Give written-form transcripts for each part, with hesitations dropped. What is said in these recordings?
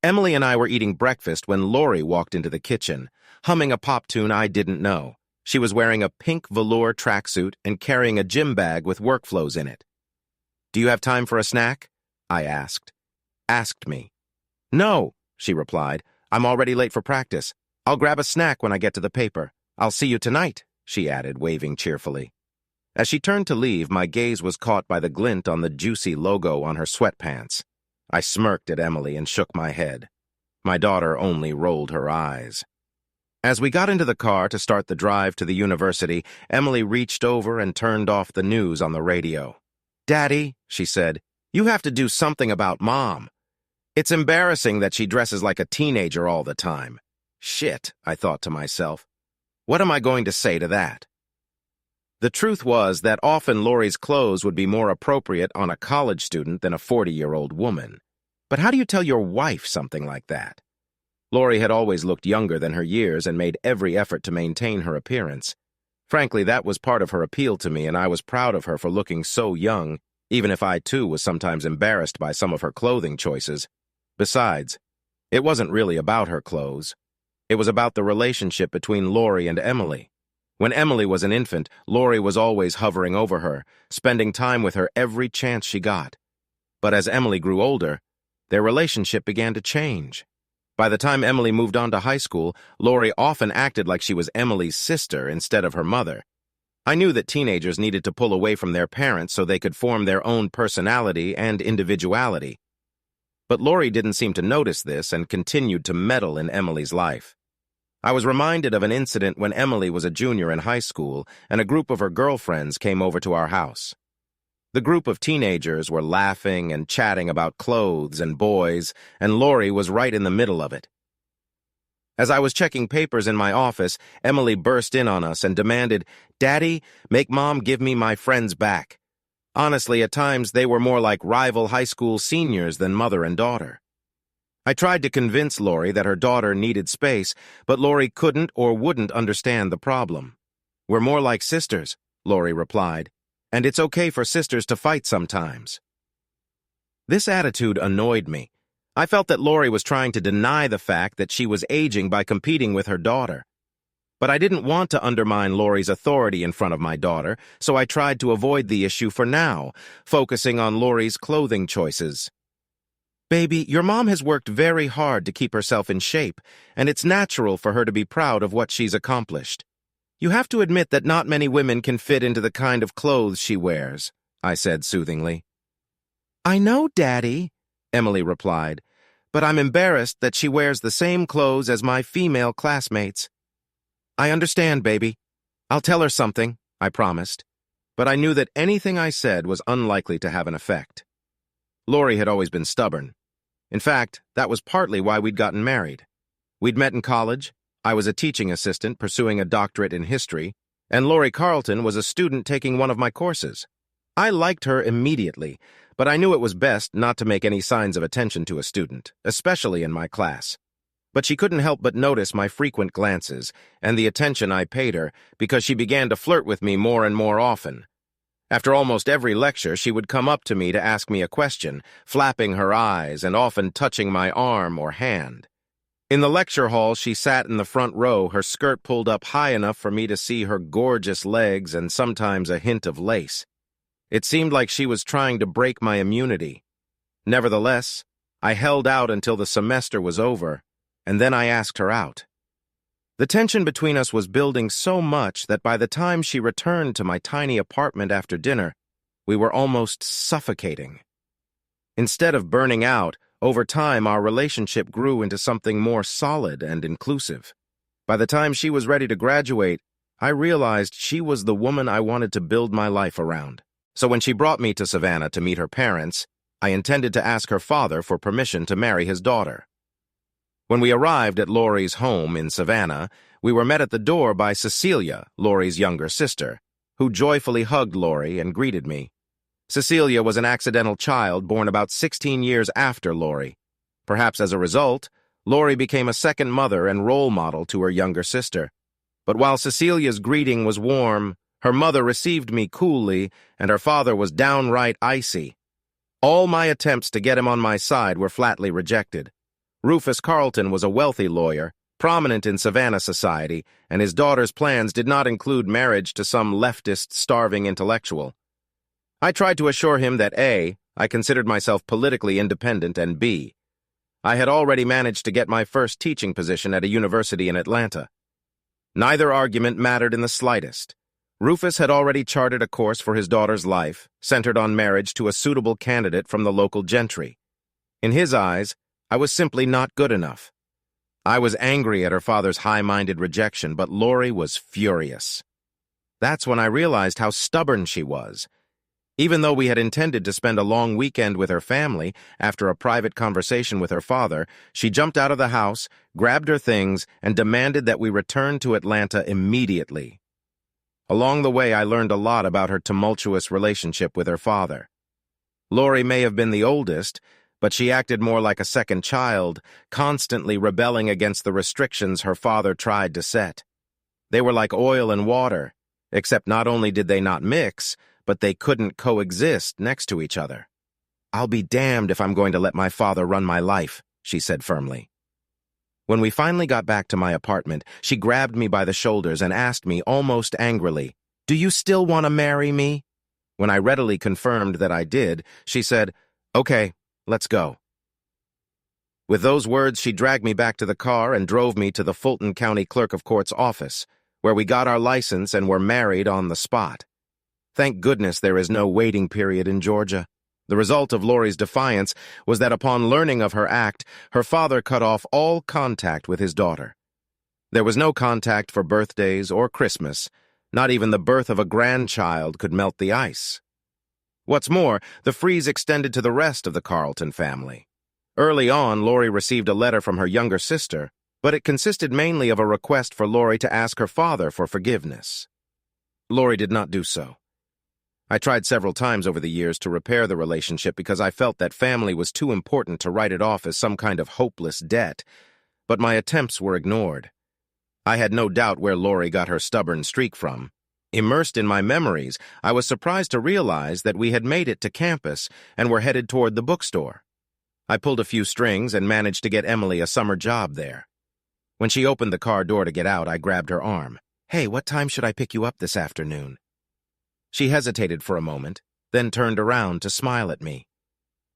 Emily and I were eating breakfast when Lori walked into the kitchen, humming a pop tune I didn't know. She was wearing a pink velour tracksuit and carrying a gym bag with workflows in it. "Do you have time for a snack?" I asked. Asked me. "No," she replied. "I'm already late for practice. I'll grab a snack when I get to the paper. I'll see you tonight," she added, waving cheerfully. As she turned to leave, my gaze was caught by the glint on the juicy logo on her sweatpants. I smirked at Emily and shook my head. My daughter only rolled her eyes. As we got into the car to start the drive to the university, Emily reached over and turned off the news on the radio. "Daddy," she said, "you have to do something about Mom. It's embarrassing that she dresses like a teenager all the time." Shit, I thought to myself. What am I going to say to that? The truth was that often Lori's clothes would be more appropriate on a college student than a 40-year-old woman. But how do you tell your wife something like that? Lori had always looked younger than her years and made every effort to maintain her appearance. Frankly, that was part of her appeal to me, and I was proud of her for looking so young, even if I too was sometimes embarrassed by some of her clothing choices. Besides, it wasn't really about her clothes. It was about the relationship between Lori and Emily. When Emily was an infant, Lori was always hovering over her, spending time with her every chance she got. But as Emily grew older, their relationship began to change. By the time Emily moved on to high school, Lori often acted like she was Emily's sister instead of her mother. I knew that teenagers needed to pull away from their parents so they could form their own personality and individuality. But Lori didn't seem to notice this and continued to meddle in Emily's life. I was reminded of an incident when Emily was a junior in high school and a group of her girlfriends came over to our house. The group of teenagers were laughing and chatting about clothes and boys, and Lori was right in the middle of it. As I was checking papers in my office, Emily burst in on us and demanded, "Daddy, make Mom give me my friends back." Honestly, at times they were more like rival high school seniors than mother and daughter. I tried to convince Lori that her daughter needed space, but Lori couldn't or wouldn't understand the problem. "We're more like sisters," Lori replied, "and it's okay for sisters to fight sometimes." This attitude annoyed me. I felt that Lori was trying to deny the fact that she was aging by competing with her daughter. But I didn't want to undermine Lori's authority in front of my daughter, so I tried to avoid the issue for now, focusing on Lori's clothing choices. "Baby, your mom has worked very hard to keep herself in shape, and it's natural for her to be proud of what she's accomplished. You have to admit that not many women can fit into the kind of clothes she wears," I said soothingly. "I know, Daddy," Emily replied, "but I'm embarrassed that she wears the same clothes as my female classmates." "I understand, baby. I'll tell her something," I promised, but I knew that anything I said was unlikely to have an effect. Lori had always been stubborn. In fact, that was partly why we'd gotten married. We'd met in college. I was a teaching assistant pursuing a doctorate in history, and Lori Carlton was a student taking one of my courses. I liked her immediately, but I knew it was best not to make any signs of attention to a student, especially in my class. But she couldn't help but notice my frequent glances and the attention I paid her because she began to flirt with me more and more often. After almost every lecture, she would come up to me to ask me a question, flapping her eyes and often touching my arm or hand. In the lecture hall, she sat in the front row, her skirt pulled up high enough for me to see her gorgeous legs and sometimes a hint of lace. It seemed like she was trying to break my immunity. Nevertheless, I held out until the semester was over, and then I asked her out. The tension between us was building so much that by the time she returned to my tiny apartment after dinner, we were almost suffocating. Instead of burning out, over time our relationship grew into something more solid and inclusive. By the time she was ready to graduate, I realized she was the woman I wanted to build my life around. So when she brought me to Savannah to meet her parents, I intended to ask her father for permission to marry his daughter. When we arrived at Lori's home in Savannah, we were met at the door by Cecilia, Lori's younger sister, who joyfully hugged Lori and greeted me. Cecilia was an accidental child born about 16 years after Lori. Perhaps as a result, Lori became a second mother and role model to her younger sister. But while Cecilia's greeting was warm, her mother received me coolly, and her father was downright icy. All my attempts to get him on my side were flatly rejected. Rufus Carlton was a wealthy lawyer, prominent in Savannah society, and his daughter's plans did not include marriage to some leftist, starving intellectual. I tried to assure him that A, I considered myself politically independent, and B, I had already managed to get my first teaching position at a university in Atlanta. Neither argument mattered in the slightest. Rufus had already charted a course for his daughter's life, centered on marriage to a suitable candidate from the local gentry. In his eyes, I was simply not good enough. I was angry at her father's high-minded rejection, but Lori was furious. That's when I realized how stubborn she was. Even though we had intended to spend a long weekend with her family, after a private conversation with her father, she jumped out of the house, grabbed her things, and demanded that we return to Atlanta immediately. Along the way, I learned a lot about her tumultuous relationship with her father. Lori may have been the oldest, but she acted more like a second child, constantly rebelling against the restrictions her father tried to set. They were like oil and water, except not only did they not mix, but they couldn't coexist next to each other. "I'll be damned if I'm going to let my father run my life," she said firmly. When we finally got back to my apartment, she grabbed me by the shoulders and asked me almost angrily, "Do you still want to marry me?" When I readily confirmed that I did, she said, "Okay, let's go." With those words, she dragged me back to the car and drove me to the Fulton County Clerk of Court's office, where we got our license and were married on the spot. Thank goodness there is no waiting period in Georgia. The result of Lori's defiance was that upon learning of her act, her father cut off all contact with his daughter. There was no contact for birthdays or Christmas. Not even the birth of a grandchild could melt the ice. What's more, the freeze extended to the rest of the Carlton family. Early on, Lori received a letter from her younger sister, but it consisted mainly of a request for Lori to ask her father for forgiveness. Lori did not do so. I tried several times over the years to repair the relationship because I felt that family was too important to write it off as some kind of hopeless debt, but my attempts were ignored. I had no doubt where Lori got her stubborn streak from. Immersed in my memories, I was surprised to realize that we had made it to campus and were headed toward the bookstore. I pulled a few strings and managed to get Emily a summer job there. When she opened the car door to get out, I grabbed her arm. "Hey, what time should I pick you up this afternoon?" She hesitated for a moment, then turned around to smile at me.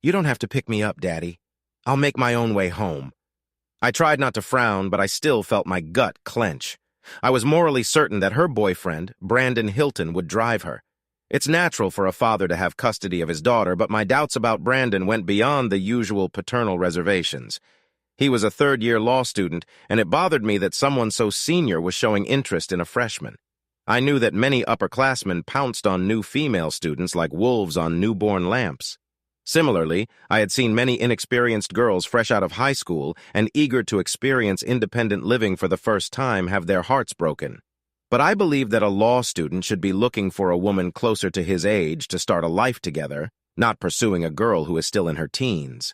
"You don't have to pick me up, Daddy. I'll make my own way home." I tried not to frown, but I still felt my gut clench. I was morally certain that her boyfriend, Brandon Hilton, would drive her. It's natural for a father to have custody of his daughter, but my doubts about Brandon went beyond the usual paternal reservations. He was a third-year law student, and it bothered me that someone so senior was showing interest in a freshman. I knew that many upperclassmen pounced on new female students like wolves on newborn lambs. Similarly, I had seen many inexperienced girls fresh out of high school and eager to experience independent living for the first time have their hearts broken. But I believed that a law student should be looking for a woman closer to his age to start a life together, not pursuing a girl who is still in her teens.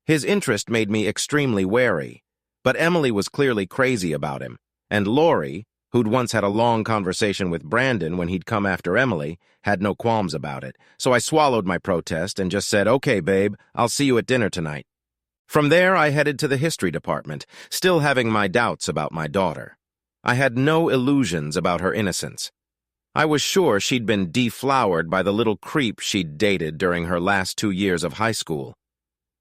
His interest made me extremely wary, but Emily was clearly crazy about him, and Lori, who'd once had a long conversation with Brandon when he'd come after Emily, had no qualms about it, so I swallowed my protest and just said, "Okay, babe, I'll see you at dinner tonight." From there, I headed to the history department, still having my doubts about my daughter. I had no illusions about her innocence. I was sure she'd been deflowered by the little creep she'd dated during her last 2 years of high school.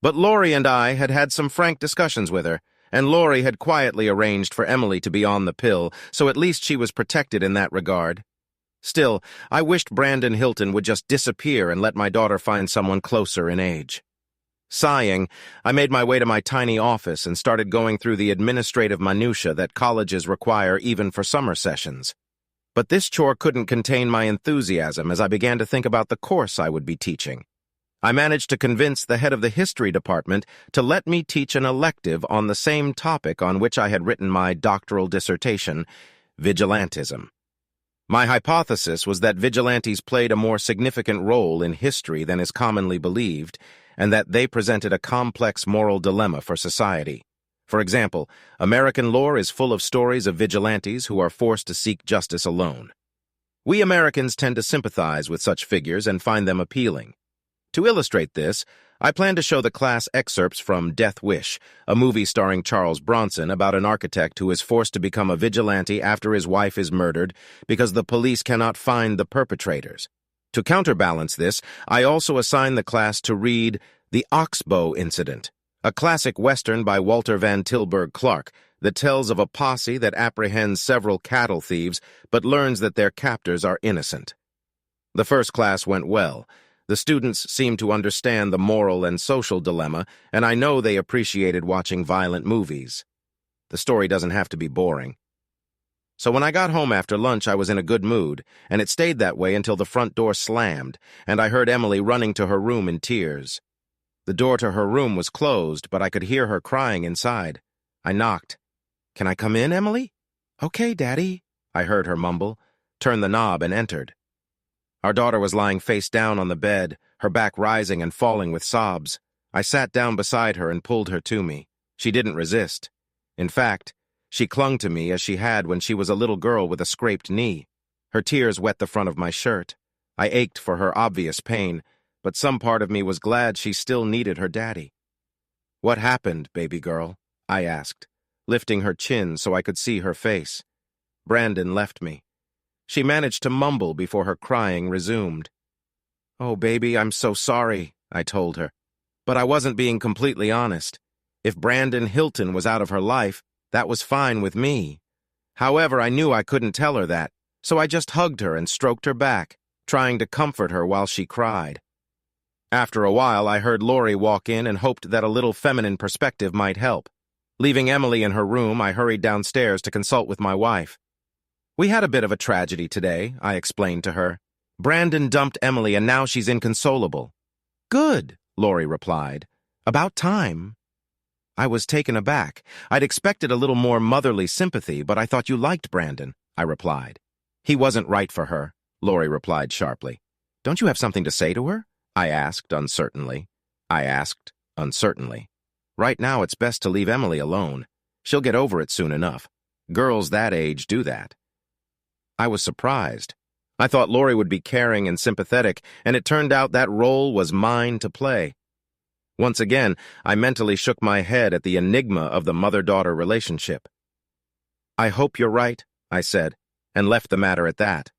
But Lori and I had had some frank discussions with her, and Lori had quietly arranged for Emily to be on the pill, so at least she was protected in that regard. Still, I wished Brandon Hilton would just disappear and let my daughter find someone closer in age. Sighing, I made my way to my tiny office and started going through the administrative minutiae that colleges require even for summer sessions. But this chore couldn't contain my enthusiasm as I began to think about the course I would be teaching. I managed to convince the head of the history department to let me teach an elective on the same topic on which I had written my doctoral dissertation, vigilantism. My hypothesis was that vigilantes played a more significant role in history than is commonly believed, and that they presented a complex moral dilemma for society. For example, American lore is full of stories of vigilantes who are forced to seek justice alone. We Americans tend to sympathize with such figures and find them appealing. To illustrate this, I plan to show the class excerpts from Death Wish, a movie starring Charles Bronson about an architect who is forced to become a vigilante after his wife is murdered because the police cannot find the perpetrators. To counterbalance this, I also assign the class to read The Oxbow Incident, a classic Western by Walter Van Tilburg Clark that tells of a posse that apprehends several cattle thieves but learns that their captors are innocent. The first class went well. The students seemed to understand the moral and social dilemma, and I know they appreciated watching violent movies. The story doesn't have to be boring. So when I got home after lunch, I was in a good mood, and it stayed that way until the front door slammed, and I heard Emily running to her room in tears. The door to her room was closed, but I could hear her crying inside. I knocked. "Can I come in, Emily?" "Okay, Daddy," I heard her mumble, turned the knob, and entered. Our daughter was lying face down on the bed, her back rising and falling with sobs. I sat down beside her and pulled her to me. She didn't resist. In fact, she clung to me as she had when she was a little girl with a scraped knee. Her tears wet the front of my shirt. I ached for her obvious pain, but some part of me was glad she still needed her daddy. "What happened, baby girl?" I asked, lifting her chin so I could see her face. Brandon left me. She managed to mumble before her crying resumed. "Oh, baby, I'm so sorry," I told her. But I wasn't being completely honest. If Brandon Hilton was out of her life, that was fine with me. However, I knew I couldn't tell her that, so I just hugged her and stroked her back, trying to comfort her while she cried. After a while, I heard Lori walk in and hoped that a little feminine perspective might help. Leaving Emily in her room, I hurried downstairs to consult with my wife. "We had a bit of a tragedy today," I explained to her. "Brandon dumped Emily and now she's inconsolable." "Good," Lori replied. "About time." I was taken aback. I'd expected a little more motherly sympathy, but I thought you liked Brandon, I replied. "He wasn't right for her," Lori replied sharply. "Don't you have something to say to her?" I asked uncertainly. Right now it's best to leave Emily alone. She'll get over it soon enough. Girls that age do that. I was surprised. I thought Lori would be caring and sympathetic, and it turned out that role was mine to play. Once again, I mentally shook my head at the enigma of the mother-daughter relationship. "I hope you're right," I said, and left the matter at that.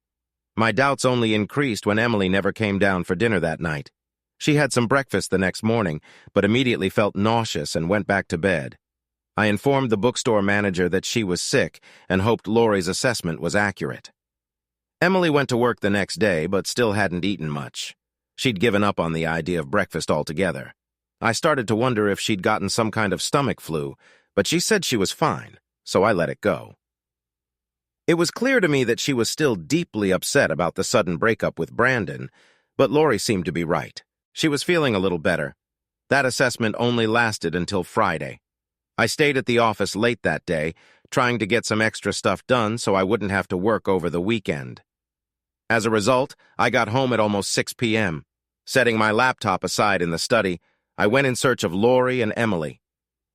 My doubts only increased when Emily never came down for dinner that night. She had some breakfast the next morning, but immediately felt nauseous and went back to bed. I informed the bookstore manager that she was sick and hoped Lori's assessment was accurate. Emily went to work the next day, but still hadn't eaten much. She'd given up on the idea of breakfast altogether. I started to wonder if she'd gotten some kind of stomach flu, but she said she was fine, so I let it go. It was clear to me that she was still deeply upset about the sudden breakup with Brandon, but Lori seemed to be right. She was feeling a little better. That assessment only lasted until Friday. I stayed at the office late that day, trying to get some extra stuff done so I wouldn't have to work over the weekend. As a result, I got home at almost 6 p.m. Setting my laptop aside in the study, I went in search of Lori and Emily.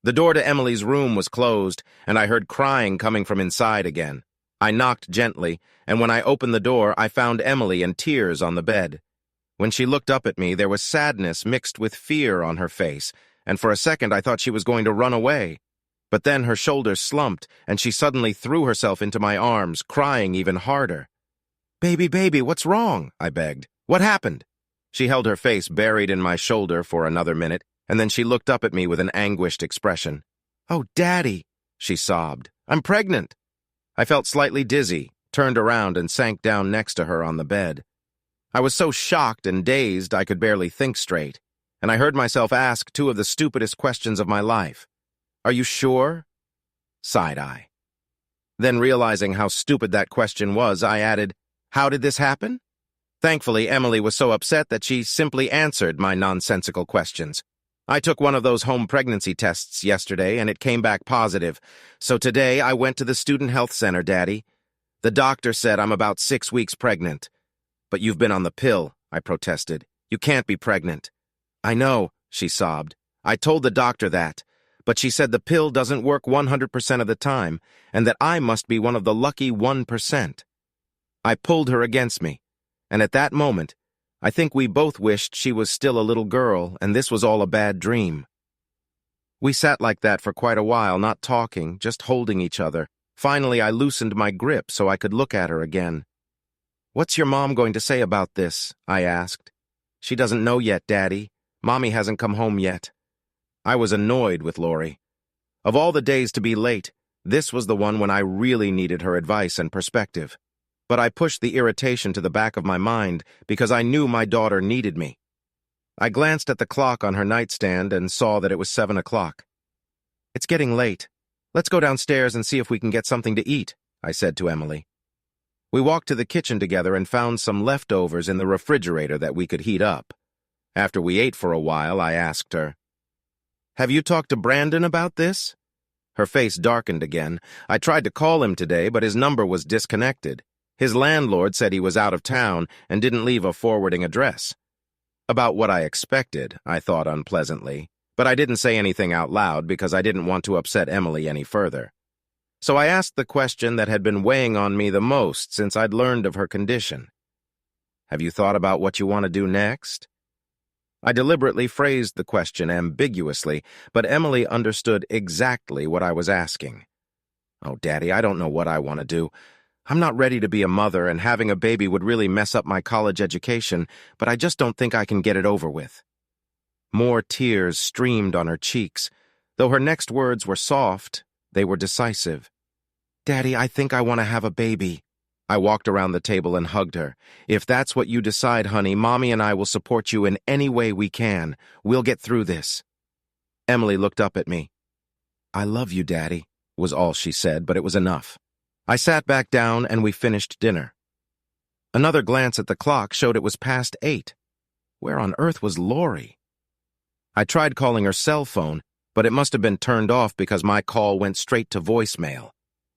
The door to Emily's room was closed, and I heard crying coming from inside again. I knocked gently, and when I opened the door, I found Emily in tears on the bed. When she looked up at me, there was sadness mixed with fear on her face, and for a second I thought she was going to run away. But then her shoulders slumped, and she suddenly threw herself into my arms, crying even harder. Baby, what's wrong?" I begged. "What happened?" She held her face buried in my shoulder for another minute, and then she looked up at me with an anguished expression. "Oh, Daddy," she sobbed. "I'm pregnant." I felt slightly dizzy, turned around, and sank down next to her on the bed. I was so shocked and dazed I could barely think straight, and I heard myself ask two of the stupidest questions of my life. "Are you sure?" Sighed I. Then, realizing how stupid that question was, I added, "How did this happen?" Thankfully, Emily was so upset that she simply answered my nonsensical questions. "I took one of those home pregnancy tests yesterday, and it came back positive. So today I went to the student health center, Daddy. The doctor said I'm about 6 weeks pregnant." "But you've been on the pill," I protested. "You can't be pregnant." "I know," she sobbed. "I told the doctor that, but she said the pill doesn't work 100% of the time, and that I must be one of the lucky 1%. I pulled her against me, and at that moment, I think we both wished she was still a little girl, and this was all a bad dream. We sat like that for quite a while, not talking, just holding each other. Finally, I loosened my grip so I could look at her again. "What's your mom going to say about this?" I asked. "She doesn't know yet, Daddy. Mommy hasn't come home yet." I was annoyed with Lori. Of all the days to be late, this was the one when I really needed her advice and perspective. But I pushed the irritation to the back of my mind because I knew my daughter needed me. I glanced at the clock on her nightstand and saw that it was 7 o'clock. "It's getting late. Let's go downstairs and see if we can get something to eat," I said to Emily. We walked to the kitchen together and found some leftovers in the refrigerator that we could heat up. After we ate for a while, I asked her, "Have you talked to Brandon about this?" Her face darkened again. I tried to call him today, but his number was disconnected. His landlord said he was out of town and didn't leave a forwarding address. About what I expected, I thought unpleasantly, but I didn't say anything out loud because I didn't want to upset Emily any further. So I asked the question that had been weighing on me the most since I'd learned of her condition. "Have you thought about what you want to do next?" I deliberately phrased the question ambiguously, but Emily understood exactly what I was asking. "Oh, Daddy, I don't know what I want to do. I'm not ready to be a mother, and having a baby would really mess up my college education, but I just don't think I can get it over with." More tears streamed on her cheeks. Though her next words were soft, they were decisive. "Daddy, I think I want to have a baby." I walked around the table and hugged her. "If that's what you decide, honey, Mommy and I will support you in any way we can. We'll get through this." Emily looked up at me. "I love you, Daddy," was all she said, but it was enough. I sat back down and we finished dinner. Another glance at the clock showed it was past 8. Where on earth was Lori? I tried calling her cell phone, but it must have been turned off because my call went straight to voicemail.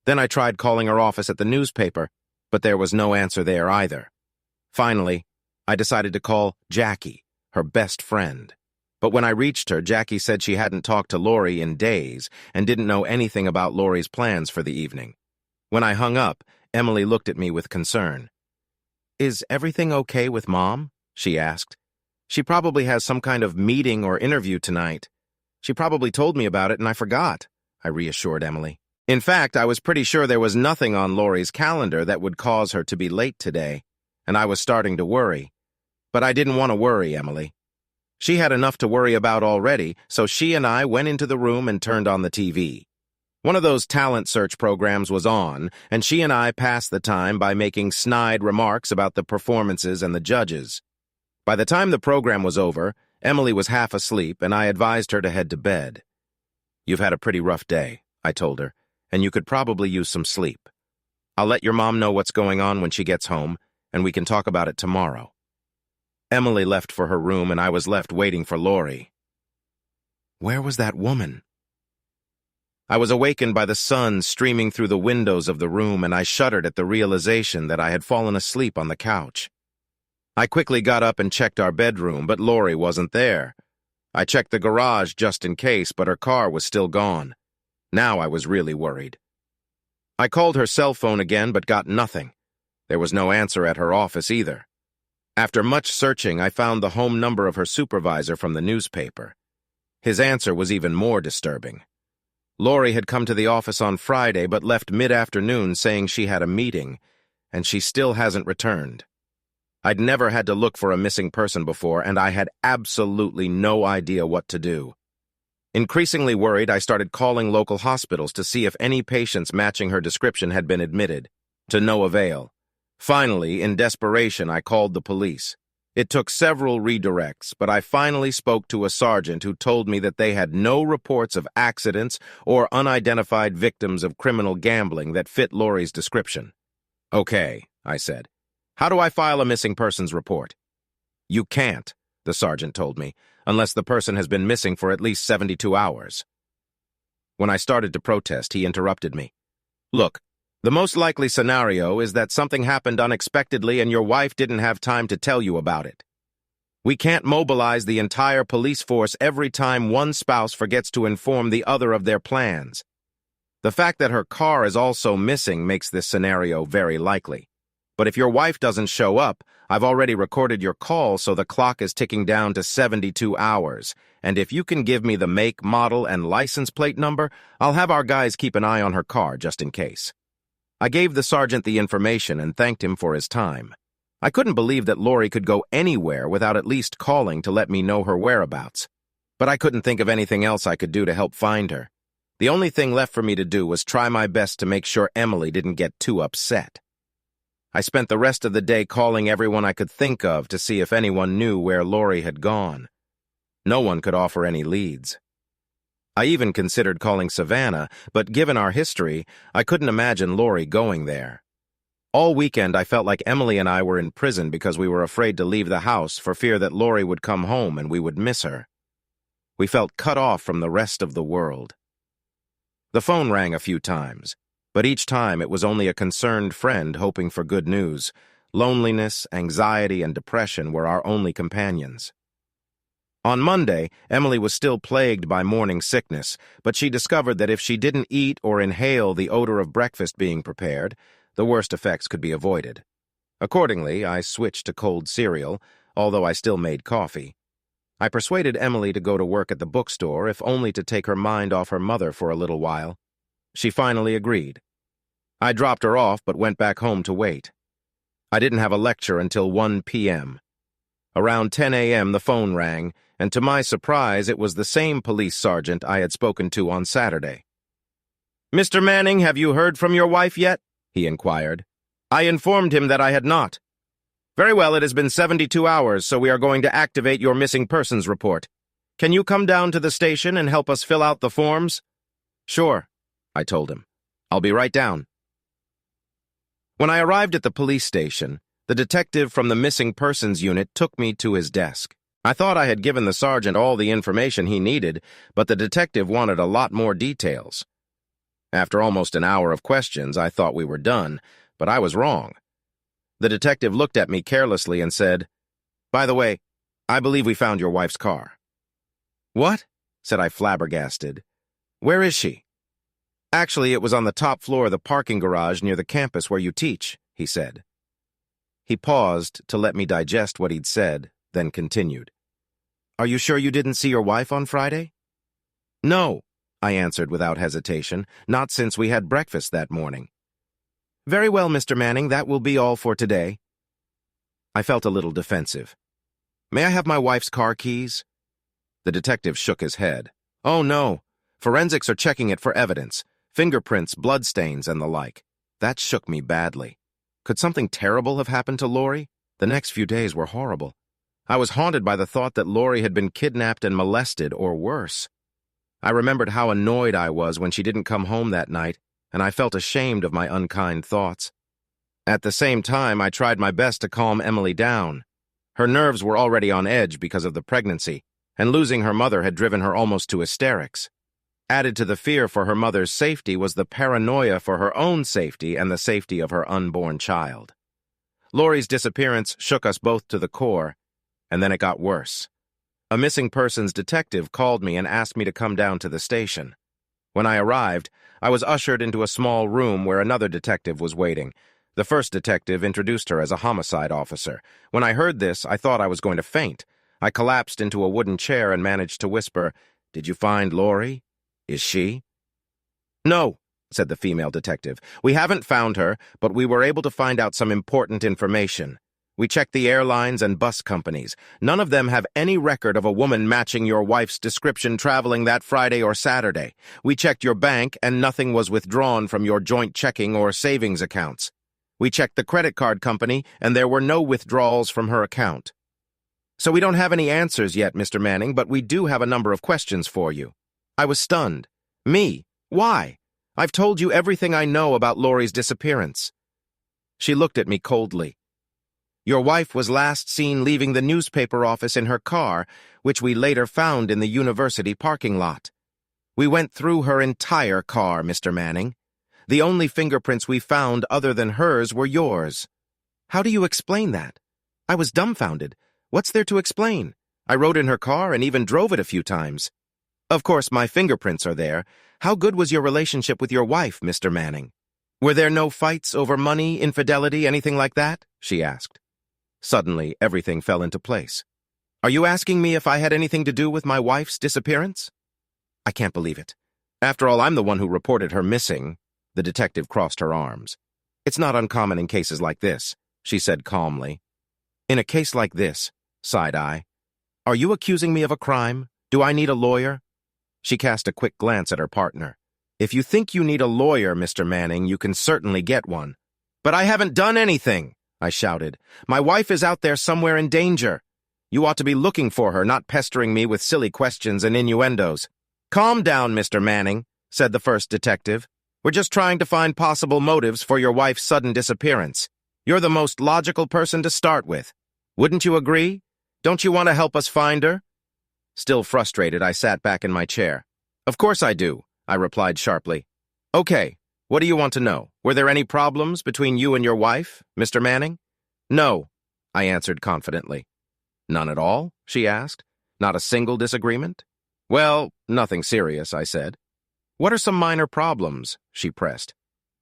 Then I tried calling her office at the newspaper, but there was no answer there either. Finally, I decided to call Jackie, her best friend. But when I reached her, Jackie said she hadn't talked to Lori in days and didn't know anything about Lori's plans for the evening. When I hung up, Emily looked at me with concern. "Is everything okay with Mom?" she asked. "She probably has some kind of meeting or interview tonight. She probably told me about it and I forgot," I reassured Emily. In fact, I was pretty sure there was nothing on Lori's calendar that would cause her to be late today, and I was starting to worry. But I didn't want to worry Emily. She had enough to worry about already, so she and I went into the room and turned on the TV. One of those talent search programs was on, and she and I passed the time by making snide remarks about the performances and the judges. By the time the program was over, Emily was half asleep, and I advised her to head to bed. "You've had a pretty rough day," I told her, "and you could probably use some sleep. I'll let your mom know what's going on when she gets home, and we can talk about it tomorrow." Emily left for her room, and I was left waiting for Lori. Where was that woman? I was awakened by the sun streaming through the windows of the room, and I shuddered at the realization that I had fallen asleep on the couch. I quickly got up and checked our bedroom, but Lori wasn't there. I checked the garage just in case, but her car was still gone. Now I was really worried. I called her cell phone again, but got nothing. There was no answer at her office either. After much searching, I found the home number of her supervisor from the newspaper. His answer was even more disturbing. Lori had come to the office on Friday but left mid-afternoon saying she had a meeting, and she still hasn't returned. I'd never had to look for a missing person before, and I had absolutely no idea what to do. Increasingly worried, I started calling local hospitals to see if any patients matching her description had been admitted. To no avail. Finally, in desperation, I called the police. It took several redirects, but I finally spoke to a sergeant who told me that they had no reports of accidents or unidentified victims of criminal gambling that fit Lori's description. "Okay," I said. "How do I file a missing persons report?" "You can't," the sergeant told me, "unless the person has been missing for at least 72 hours. When I started to protest, he interrupted me. "Look, the most likely scenario is that something happened unexpectedly and your wife didn't have time to tell you about it. We can't mobilize the entire police force every time one spouse forgets to inform the other of their plans. The fact that her car is also missing makes this scenario very likely. But if your wife doesn't show up, I've already recorded your call, so the clock is ticking down to 72 hours. And if you can give me the make, model, and license plate number, I'll have our guys keep an eye on her car just in case. I gave the sergeant the information and thanked him for his time. I couldn't believe that Lori could go anywhere without at least calling to let me know her whereabouts. But I couldn't think of anything else I could do to help find her. The only thing left for me to do was try my best to make sure Emily didn't get too upset. I spent the rest of the day calling everyone I could think of to see if anyone knew where Lori had gone. No one could offer any leads. I even considered calling Savannah, but given our history, I couldn't imagine Lori going there. All weekend, I felt like Emily and I were in prison because we were afraid to leave the house for fear that Lori would come home and we would miss her. We felt cut off from the rest of the world. The phone rang a few times, but each time it was only a concerned friend hoping for good news. Loneliness, anxiety, and depression were our only companions. On Monday, Emily was still plagued by morning sickness, but she discovered that if she didn't eat or inhale the odor of breakfast being prepared, the worst effects could be avoided. Accordingly, I switched to cold cereal, although I still made coffee. I persuaded Emily to go to work at the bookstore, if only to take her mind off her mother for a little while. She finally agreed. I dropped her off but went back home to wait. I didn't have a lecture until 1 p.m. Around 10 a.m. the phone rang, and to my surprise it was the same police sergeant I had spoken to on Saturday. "Mr. Manning, have you heard from your wife yet?" he inquired. I informed him that I had not. "Very well, it has been 72 hours, so we are going to activate your missing persons report. Can you come down to the station and help us fill out the forms?" "Sure," I told him. "I'll be right down." When I arrived at the police station, the detective from the missing persons unit took me to his desk. I thought I had given the sergeant all the information he needed, but the detective wanted a lot more details. After almost an hour of questions, I thought we were done, but I was wrong. The detective looked at me carelessly and said, "By the way, I believe we found your wife's car." "What?" said I, flabbergasted. "Where is she?" "Actually, it was on the top floor of the parking garage near the campus where you teach," he said. He paused to let me digest what he'd said, then continued. "Are you sure you didn't see your wife on Friday?" "No," I answered without hesitation, "not since we had breakfast that morning." "Very well, Mr. Manning, that will be all for today." I felt a little defensive. "May I have my wife's car keys?" The detective shook his head. "Oh, no. Forensics are checking it for evidence. Fingerprints, bloodstains, and the like." That shook me badly. Could something terrible have happened to Lori? The next few days were horrible. I was haunted by the thought that Lori had been kidnapped and molested, or worse. I remembered how annoyed I was when she didn't come home that night, and I felt ashamed of my unkind thoughts. At the same time, I tried my best to calm Emily down. Her nerves were already on edge because of the pregnancy, and losing her mother had driven her almost to hysterics. Added to the fear for her mother's safety was the paranoia for her own safety and the safety of her unborn child. Lori's disappearance shook us both to the core, and then it got worse. A missing persons detective called me and asked me to come down to the station. When I arrived, I was ushered into a small room where another detective was waiting. The first detective introduced her as a homicide officer. When I heard this, I thought I was going to faint. I collapsed into a wooden chair and managed to whisper, "Did you find Lori? Is she?" "No," said the female detective. "We haven't found her, but we were able to find out some important information. We checked the airlines and bus companies. None of them have any record of a woman matching your wife's description traveling that Friday or Saturday. We checked your bank, and nothing was withdrawn from your joint checking or savings accounts. We checked the credit card company, and there were no withdrawals from her account. So we don't have any answers yet, Mr. Manning, but we do have a number of questions for you." I was stunned. "Me? Why? I've told you everything I know about Lori's disappearance." She looked at me coldly. "Your wife was last seen leaving the newspaper office in her car, which we later found in the university parking lot. We went through her entire car, Mr. Manning. The only fingerprints we found other than hers were yours." "How do you explain that?" I was dumbfounded. "What's there to explain? I rode in her car and even drove it a few times. Of course, my fingerprints are there. How good was your relationship with your wife, Mr. Manning?" Were there no fights over money, infidelity, anything like that? She asked. Suddenly, everything fell into place. Are you asking me if I had anything to do with my wife's disappearance? I can't believe it. After all, I'm the one who reported her missing. The detective crossed her arms. It's not uncommon in cases like this, she said calmly. In a case like this, sighed I. Are you accusing me of a crime? Do I need a lawyer? She cast a quick glance at her partner. If you think you need a lawyer, Mr. Manning, you can certainly get one. But I haven't done anything, I shouted. My wife is out there somewhere in danger. You ought to be looking for her, not pestering me with silly questions and innuendos. Calm down, Mr. Manning, said the first detective. We're just trying to find possible motives for your wife's sudden disappearance. You're the most logical person to start with. Wouldn't you agree? Don't you want to help us find her? Still frustrated, I sat back in my chair. Of course I do, I replied sharply. Okay, what do you want to know? Were there any problems between you and your wife, Mr. Manning? No, I answered confidently. None at all? She asked. Not a single disagreement? Well, nothing serious, I said. What are some minor problems? She pressed.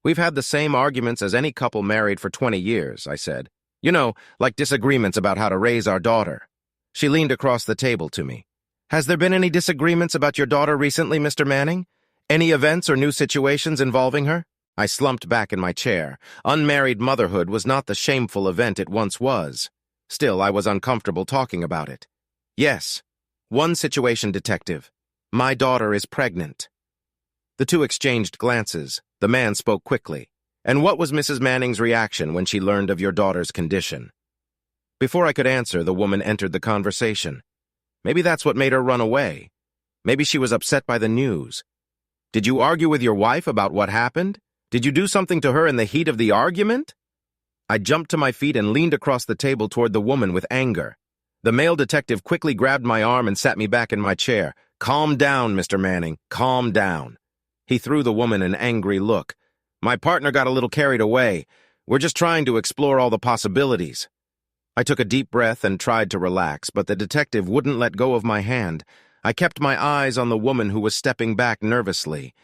We've had the same arguments as any couple married for 20 years, I said. You know, like disagreements about how to raise our daughter. She leaned across the table to me. Has there been any disagreements about your daughter recently, Mr. Manning? Any events or new situations involving her? I slumped back in my chair. Unmarried motherhood was not the shameful event it once was. Still, I was uncomfortable talking about it. Yes. One situation, detective. My daughter is pregnant. The two exchanged glances. The man spoke quickly. And what was Mrs. Manning's reaction when she learned of your daughter's condition? Before I could answer, the woman entered the conversation. Maybe that's what made her run away. Maybe she was upset by the news. Did you argue with your wife about what happened? Did you do something to her in the heat of the argument? I jumped to my feet and leaned across the table toward the woman with anger. The male detective quickly grabbed my arm and sat me back in my chair. Calm down, Mr. Manning. Calm down. He threw the woman an angry look. My partner got a little carried away. We're just trying to explore all the possibilities. I took a deep breath and tried to relax, but the detective wouldn't let go of my hand. I kept my eyes on the woman who was stepping back nervously.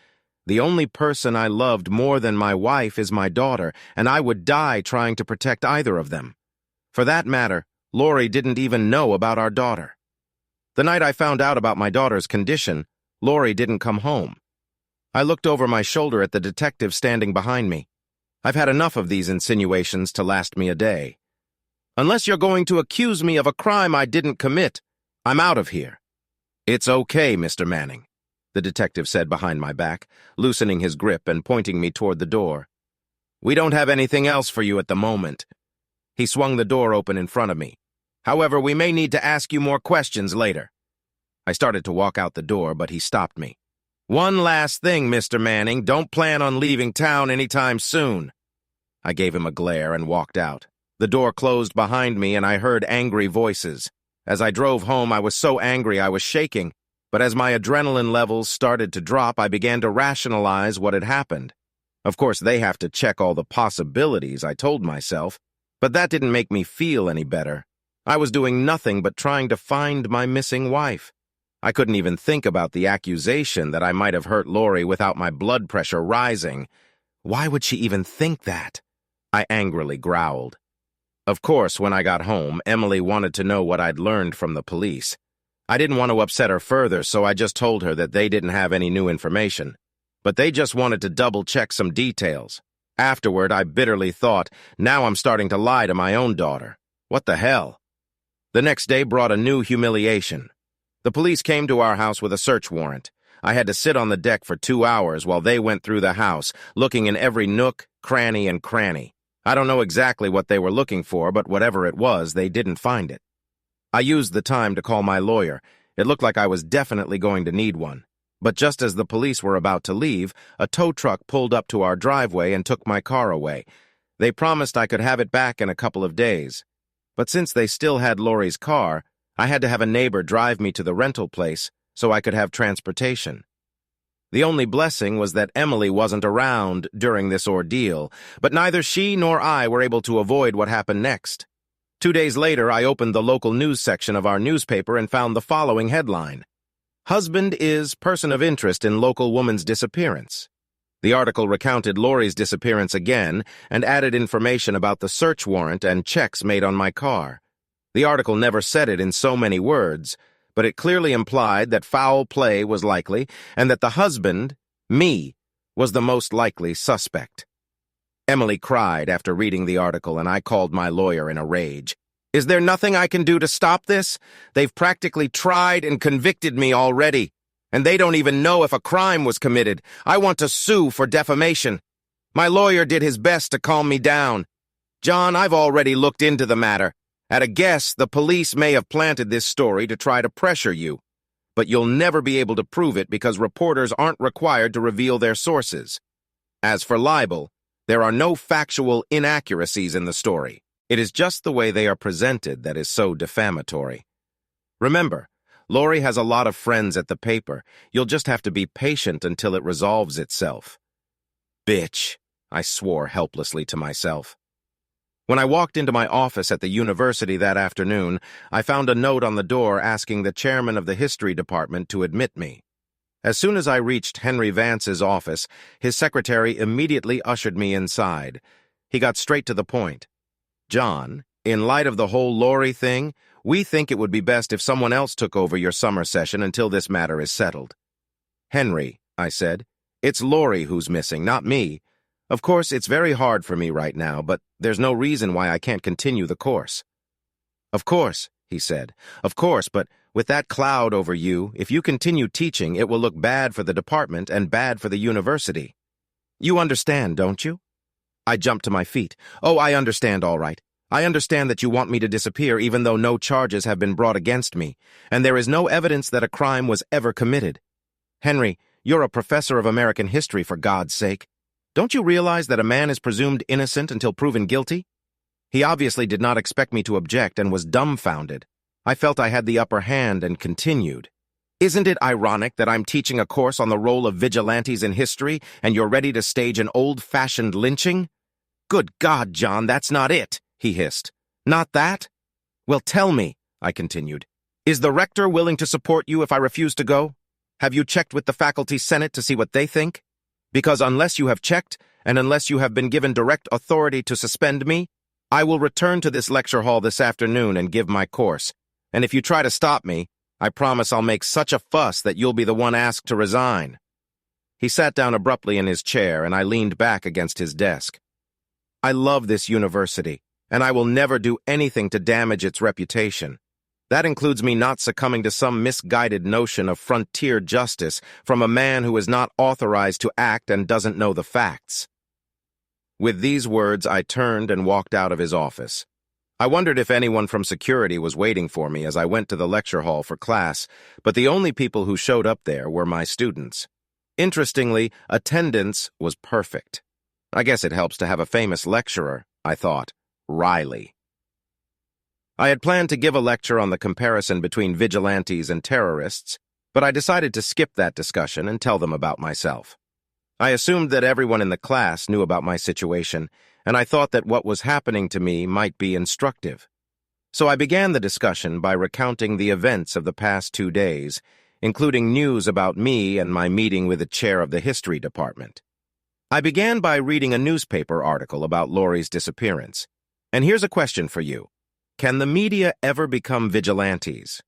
The only person I loved more than my wife is my daughter, and I would die trying to protect either of them. For that matter, Lori didn't even know about our daughter. The night I found out about my daughter's condition, Lori didn't come home. I looked over my shoulder at the detective standing behind me. I've had enough of these insinuations to last me a day. Unless you're going to accuse me of a crime I didn't commit, I'm out of here. It's okay, Mr. Manning, the detective said behind my back, loosening his grip and pointing me toward the door. We don't have anything else for you at the moment. He swung the door open in front of me. However, we may need to ask you more questions later. I started to walk out the door, but he stopped me. One last thing, Mr. Manning. Don't plan on leaving town anytime soon. I gave him a glare and walked out. The door closed behind me and I heard angry voices. As I drove home, I was so angry I was shaking. But as my adrenaline levels started to drop, I began to rationalize what had happened. Of course, they have to check all the possibilities, I told myself. But that didn't make me feel any better. I was doing nothing but trying to find my missing wife. I couldn't even think about the accusation that I might have hurt Lori without my blood pressure rising. Why would she even think that? I angrily growled. Of course, when I got home, Emily wanted to know what I'd learned from the police. I didn't want to upset her further, so I just told her that they didn't have any new information. But they just wanted to double-check some details. Afterward, I bitterly thought, now I'm starting to lie to my own daughter. What the hell? The next day brought a new humiliation. The police came to our house with a search warrant. I had to sit on the deck for 2 hours while they went through the house, looking in every nook, cranny, and cranny. I don't know exactly what they were looking for, but whatever it was, they didn't find it. I used the time to call my lawyer. It looked like I was definitely going to need one. But just as the police were about to leave, a tow truck pulled up to our driveway and took my car away. They promised I could have it back in a couple of days. But since they still had Lori's car, I had to have a neighbor drive me to the rental place so I could have transportation. The only blessing was that Emily wasn't around during this ordeal, but neither she nor I were able to avoid what happened next. 2 days later, I opened the local news section of our newspaper and found the following headline. Husband is person of interest in local woman's disappearance. The article recounted Lori's disappearance again and added information about the search warrant and checks made on my car. The article never said it in so many words, but it clearly implied that foul play was likely and that the husband, me, was the most likely suspect. Emily cried after reading the article, and I called my lawyer in a rage. Is there nothing I can do to stop this? They've practically tried and convicted me already, and they don't even know if a crime was committed. I want to sue for defamation. My lawyer did his best to calm me down. John, I've already looked into the matter. At a guess, the police may have planted this story to try to pressure you, but you'll never be able to prove it because reporters aren't required to reveal their sources. As for libel, there are no factual inaccuracies in the story. It is just the way they are presented that is so defamatory. Remember, Lori has a lot of friends at the paper. You'll just have to be patient until it resolves itself. Bitch, I swore helplessly to myself. When I walked into my office at the university that afternoon, I found a note on the door asking the chairman of the history department to admit me. As soon as I reached Henry Vance's office, his secretary immediately ushered me inside. He got straight to the point. John, in light of the whole Lori thing, we think it would be best if someone else took over your summer session until this matter is settled. Henry, I said, it's Lori who's missing, not me. Of course, it's very hard for me right now, but there's no reason why I can't continue the course. Of course, he said, of course, but with that cloud over you, if you continue teaching, it will look bad for the department and bad for the university. You understand, don't you? I jumped to my feet. Oh, I understand all right. I understand that you want me to disappear even though no charges have been brought against me, and there is no evidence that a crime was ever committed. Henry, you're a professor of American history, for God's sake. Don't you realize that a man is presumed innocent until proven guilty? He obviously did not expect me to object and was dumbfounded. I felt I had the upper hand and continued. Isn't it ironic that I'm teaching a course on the role of vigilantes in history and you're ready to stage an old-fashioned lynching? Good God, John, that's not it, he hissed. Not that? Well, tell me, I continued. Is the rector willing to support you if I refuse to go? Have you checked with the faculty senate to see what they think? Because unless you have checked, and unless you have been given direct authority to suspend me, I will return to this lecture hall this afternoon and give my course. And if you try to stop me, I promise I'll make such a fuss that you'll be the one asked to resign. He sat down abruptly in his chair, and I leaned back against his desk. I love this university, and I will never do anything to damage its reputation. That includes me not succumbing to some misguided notion of frontier justice from a man who is not authorized to act and doesn't know the facts. With these words, I turned and walked out of his office. I wondered if anyone from security was waiting for me as I went to the lecture hall for class, but the only people who showed up there were my students. Interestingly, attendance was perfect. I guess it helps to have a famous lecturer, I thought. Riley. I had planned to give a lecture on the comparison between vigilantes and terrorists, but I decided to skip that discussion and tell them about myself. I assumed that everyone in the class knew about my situation, and I thought that what was happening to me might be instructive. So I began the discussion by recounting the events of the past 2 days, including news about me and my meeting with the chair of the history department. I began by reading a newspaper article about Lori's disappearance. And here's a question for you. Can the media ever become vigilantes?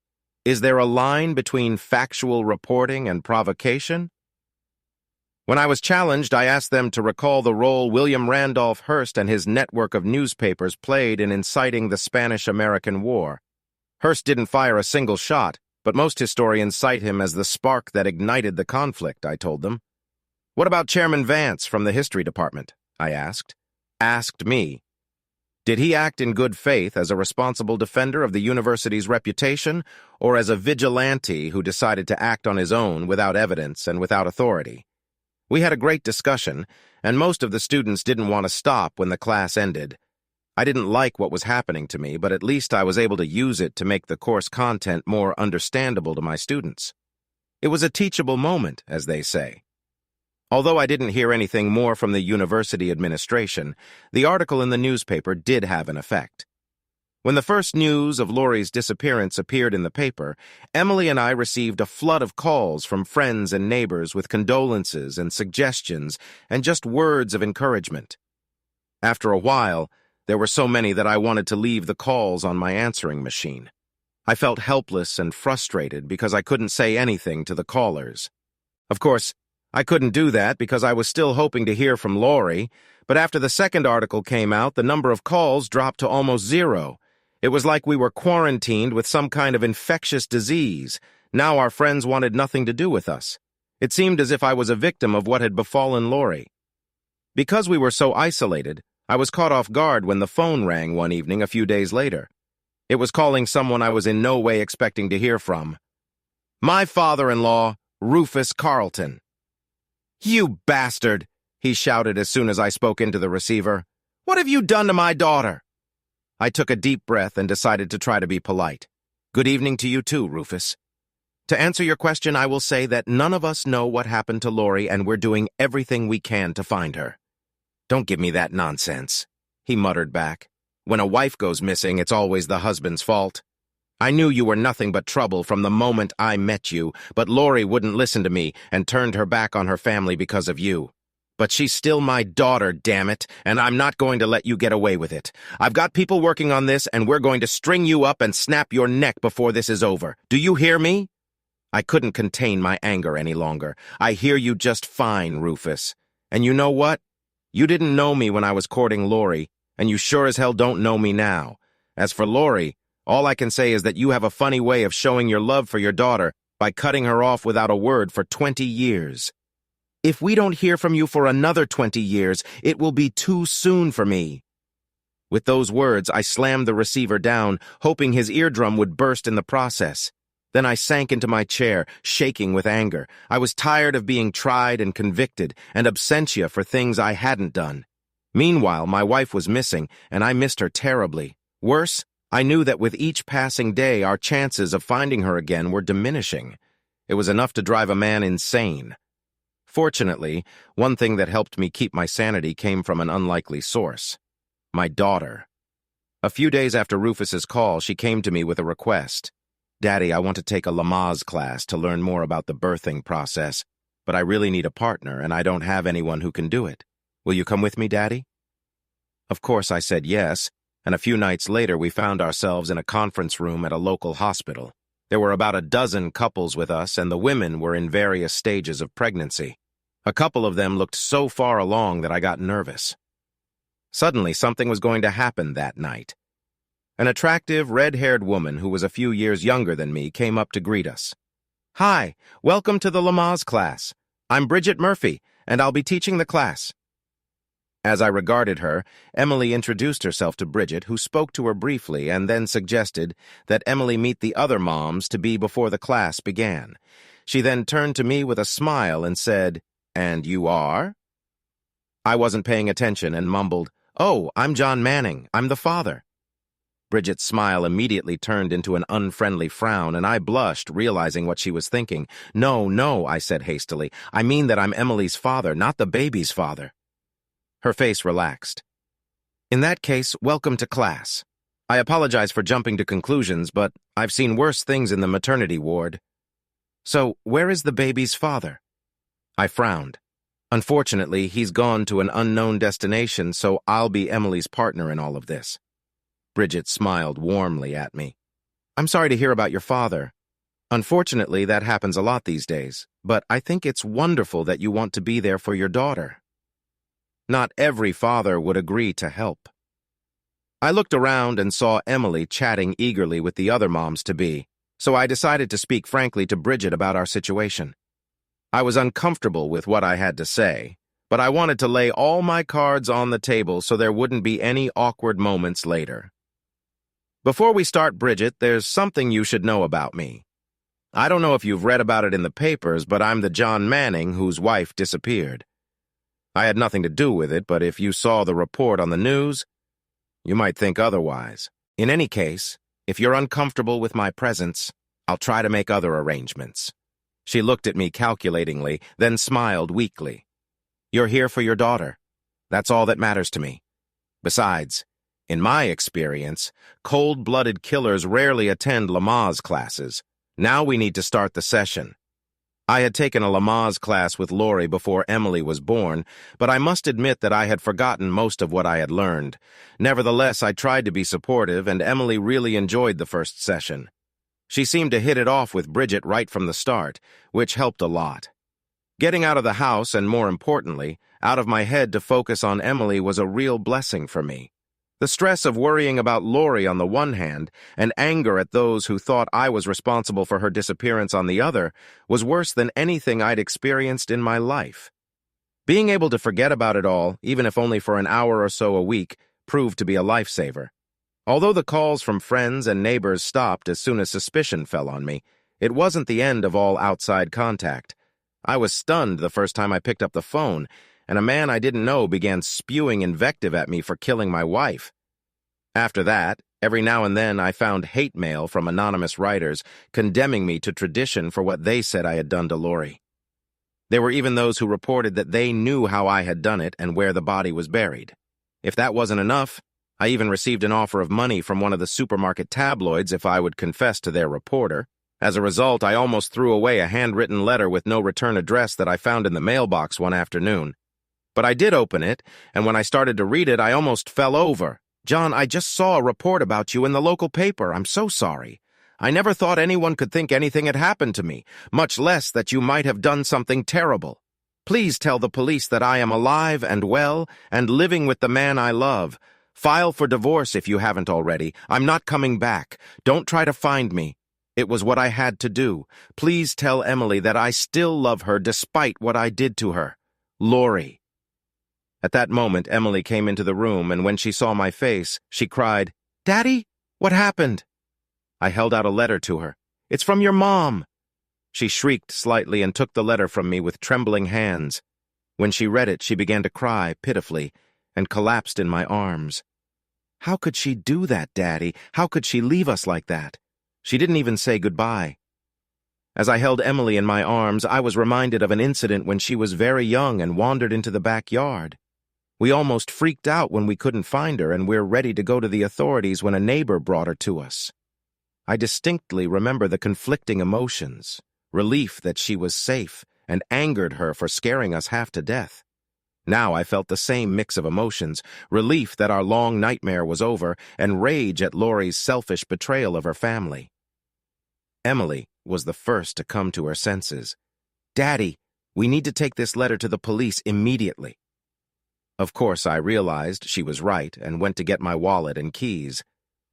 Is there a line between factual reporting and provocation? When I was challenged, I asked them to recall the role William Randolph Hearst and his network of newspapers played in inciting the Spanish-American War. Hearst didn't fire a single shot, but most historians cite him as the spark that ignited the conflict, I told them. What about Chairman Vance from the history department? I asked. Asked me. Did he act in good faith as a responsible defender of the university's reputation, or as a vigilante who decided to act on his own without evidence and without authority? We had a great discussion, and most of the students didn't want to stop when the class ended. I didn't like what was happening to me, but at least I was able to use it to make the course content more understandable to my students. It was a teachable moment, as they say. Although I didn't hear anything more from the university administration, the article in the newspaper did have an effect. When the first news of Lori's disappearance appeared in the paper, Emily and I received a flood of calls from friends and neighbors with condolences and suggestions and just words of encouragement. After a while, there were so many that I wanted to leave the calls on my answering machine. I felt helpless and frustrated because I couldn't say anything to the callers. Of course, I couldn't do that because I was still hoping to hear from Lori, but after the second article came out, the number of calls dropped to almost zero. It was like we were quarantined with some kind of infectious disease. Now our friends wanted nothing to do with us. It seemed as if I was a victim of what had befallen Lori. Because we were so isolated, I was caught off guard when the phone rang one evening a few days later. It was calling someone I was in no way expecting to hear from. My father-in-law, Rufus Carlton. "You bastard!" he shouted as soon as I spoke into the receiver. "What have you done to my daughter?" I took a deep breath and decided to try to be polite. "Good evening to you too, Rufus. To answer your question, I will say that none of us know what happened to Lori, and we're doing everything we can to find her." "Don't give me that nonsense," he muttered back. "When a wife goes missing, it's always the husband's fault. I knew you were nothing but trouble from the moment I met you, but Lori wouldn't listen to me and turned her back on her family because of you. But she's still my daughter, damn it, and I'm not going to let you get away with it. I've got people working on this, and we're going to string you up and snap your neck before this is over. Do you hear me?" I couldn't contain my anger any longer. "I hear you just fine, Rufus. And you know what? You didn't know me when I was courting Lori, and you sure as hell don't know me now. As for Lori, all I can say is that you have a funny way of showing your love for your daughter by cutting her off without a word for 20 years. If we don't hear from you for another 20 years, it will be too soon for me." With those words, I slammed the receiver down, hoping his eardrum would burst in the process. Then I sank into my chair, shaking with anger. I was tired of being tried and convicted, and absentia for things I hadn't done. Meanwhile, my wife was missing, and I missed her terribly. Worse, I knew that with each passing day, our chances of finding her again were diminishing. It was enough to drive a man insane. Fortunately, one thing that helped me keep my sanity came from an unlikely source. My daughter. A few days after Rufus's call, she came to me with a request. "Daddy, I want to take a Lamaze class to learn more about the birthing process, but I really need a partner, and I don't have anyone who can do it. Will you come with me, Daddy?" Of course, I said yes, and a few nights later we found ourselves in a conference room at a local hospital. There were about a dozen couples with us, and the women were in various stages of pregnancy. A couple of them looked so far along that I got nervous. Suddenly, something was going to happen that night. An attractive, red-haired woman who was a few years younger than me came up to greet us. "Hi, welcome to the Lamaze class. I'm Bridget Murphy, and I'll be teaching the class." As I regarded her, Emily introduced herself to Bridget, who spoke to her briefly and then suggested that Emily meet the other moms to be before the class began. She then turned to me with a smile and said, "And you are?" I wasn't paying attention and mumbled, "Oh, I'm John Manning. I'm the father." Bridget's smile immediately turned into an unfriendly frown, and I blushed, realizing what she was thinking. No, I said hastily. "I mean that I'm Emily's father, not the baby's father." Her face relaxed. "In that case, welcome to class. I apologize for jumping to conclusions, but I've seen worse things in the maternity ward. So, where is the baby's father?" I frowned. "Unfortunately, he's gone to an unknown destination, so I'll be Emily's partner in all of this." Bridget smiled warmly at me. "I'm sorry to hear about your father. Unfortunately, that happens a lot these days, but I think it's wonderful that you want to be there for your daughter. Not every father would agree to help." I looked around and saw Emily chatting eagerly with the other moms-to-be, so I decided to speak frankly to Bridget about our situation. I was uncomfortable with what I had to say, but I wanted to lay all my cards on the table so there wouldn't be any awkward moments later. "Before we start, Bridget, there's something you should know about me. I don't know if you've read about it in the papers, but I'm the John Manning whose wife disappeared. I had nothing to do with it, but if you saw the report on the news, you might think otherwise. In any case, if you're uncomfortable with my presence, I'll try to make other arrangements." She looked at me calculatingly, then smiled weakly. "You're here for your daughter. That's all that matters to me. Besides, In my experience, cold-blooded killers rarely attend Lamaze classes. Now we need to start the session. I had taken a Lamaze class with Lori before Emily was born, but I must admit that I had forgotten most of what I had learned. Nevertheless, I tried to be supportive, and Emily really enjoyed the first session. She seemed to hit it off with Bridget right from the start, which helped a lot. Getting out of the house, and more importantly, out of my head to focus on Emily was a real blessing for me. The stress of worrying about Lori on the one hand, and anger at those who thought I was responsible for her disappearance on the other, was worse than anything I'd experienced in my life. Being able to forget about it all, even if only for an hour or so a week, proved to be a lifesaver. Although the calls from friends and neighbors stopped as soon as suspicion fell on me, it wasn't the end of all outside contact. I was stunned the first time I picked up the phone, and a man I didn't know began spewing invective at me for killing my wife. After that, every now and then I found hate mail from anonymous writers condemning me to tradition for what they said I had done to Lori. There were even those who reported that they knew how I had done it and where the body was buried. If that wasn't enough, I even received an offer of money from one of the supermarket tabloids if I would confess to their reporter. As a result, I almost threw away a handwritten letter with no return address that I found in the mailbox one afternoon. But I did open it, and when I started to read it, I almost fell over. "John, I just saw a report about you in the local paper. I'm so sorry. I never thought anyone could think anything had happened to me, much less that you might have done something terrible. Please tell the police that I am alive and well and living with the man I love. File for divorce if you haven't already. I'm not coming back. Don't try to find me. It was what I had to do. Please tell Emily that I still love her despite what I did to her. Lori." At that moment, Emily came into the room, and when she saw my face, she cried, "Daddy, what happened?" I held out a letter to her. "It's from your mom." She shrieked slightly and took the letter from me with trembling hands. When she read it, she began to cry pitifully and collapsed in my arms. "How could she do that, Daddy? How could she leave us like that?" She didn't even say goodbye. As I held Emily in my arms, I was reminded of an incident when she was very young and wandered into the backyard. We almost freaked out when we couldn't find her, and we're ready to go to the authorities when a neighbor brought her to us. I distinctly remember the conflicting emotions, relief that she was safe, and angered her for scaring us half to death. Now I felt the same mix of emotions, relief that our long nightmare was over, and rage at Lori's selfish betrayal of her family. Emily was the first to come to her senses. "Daddy, we need to take this letter to the police immediately." Of course, I realized she was right and went to get my wallet and keys.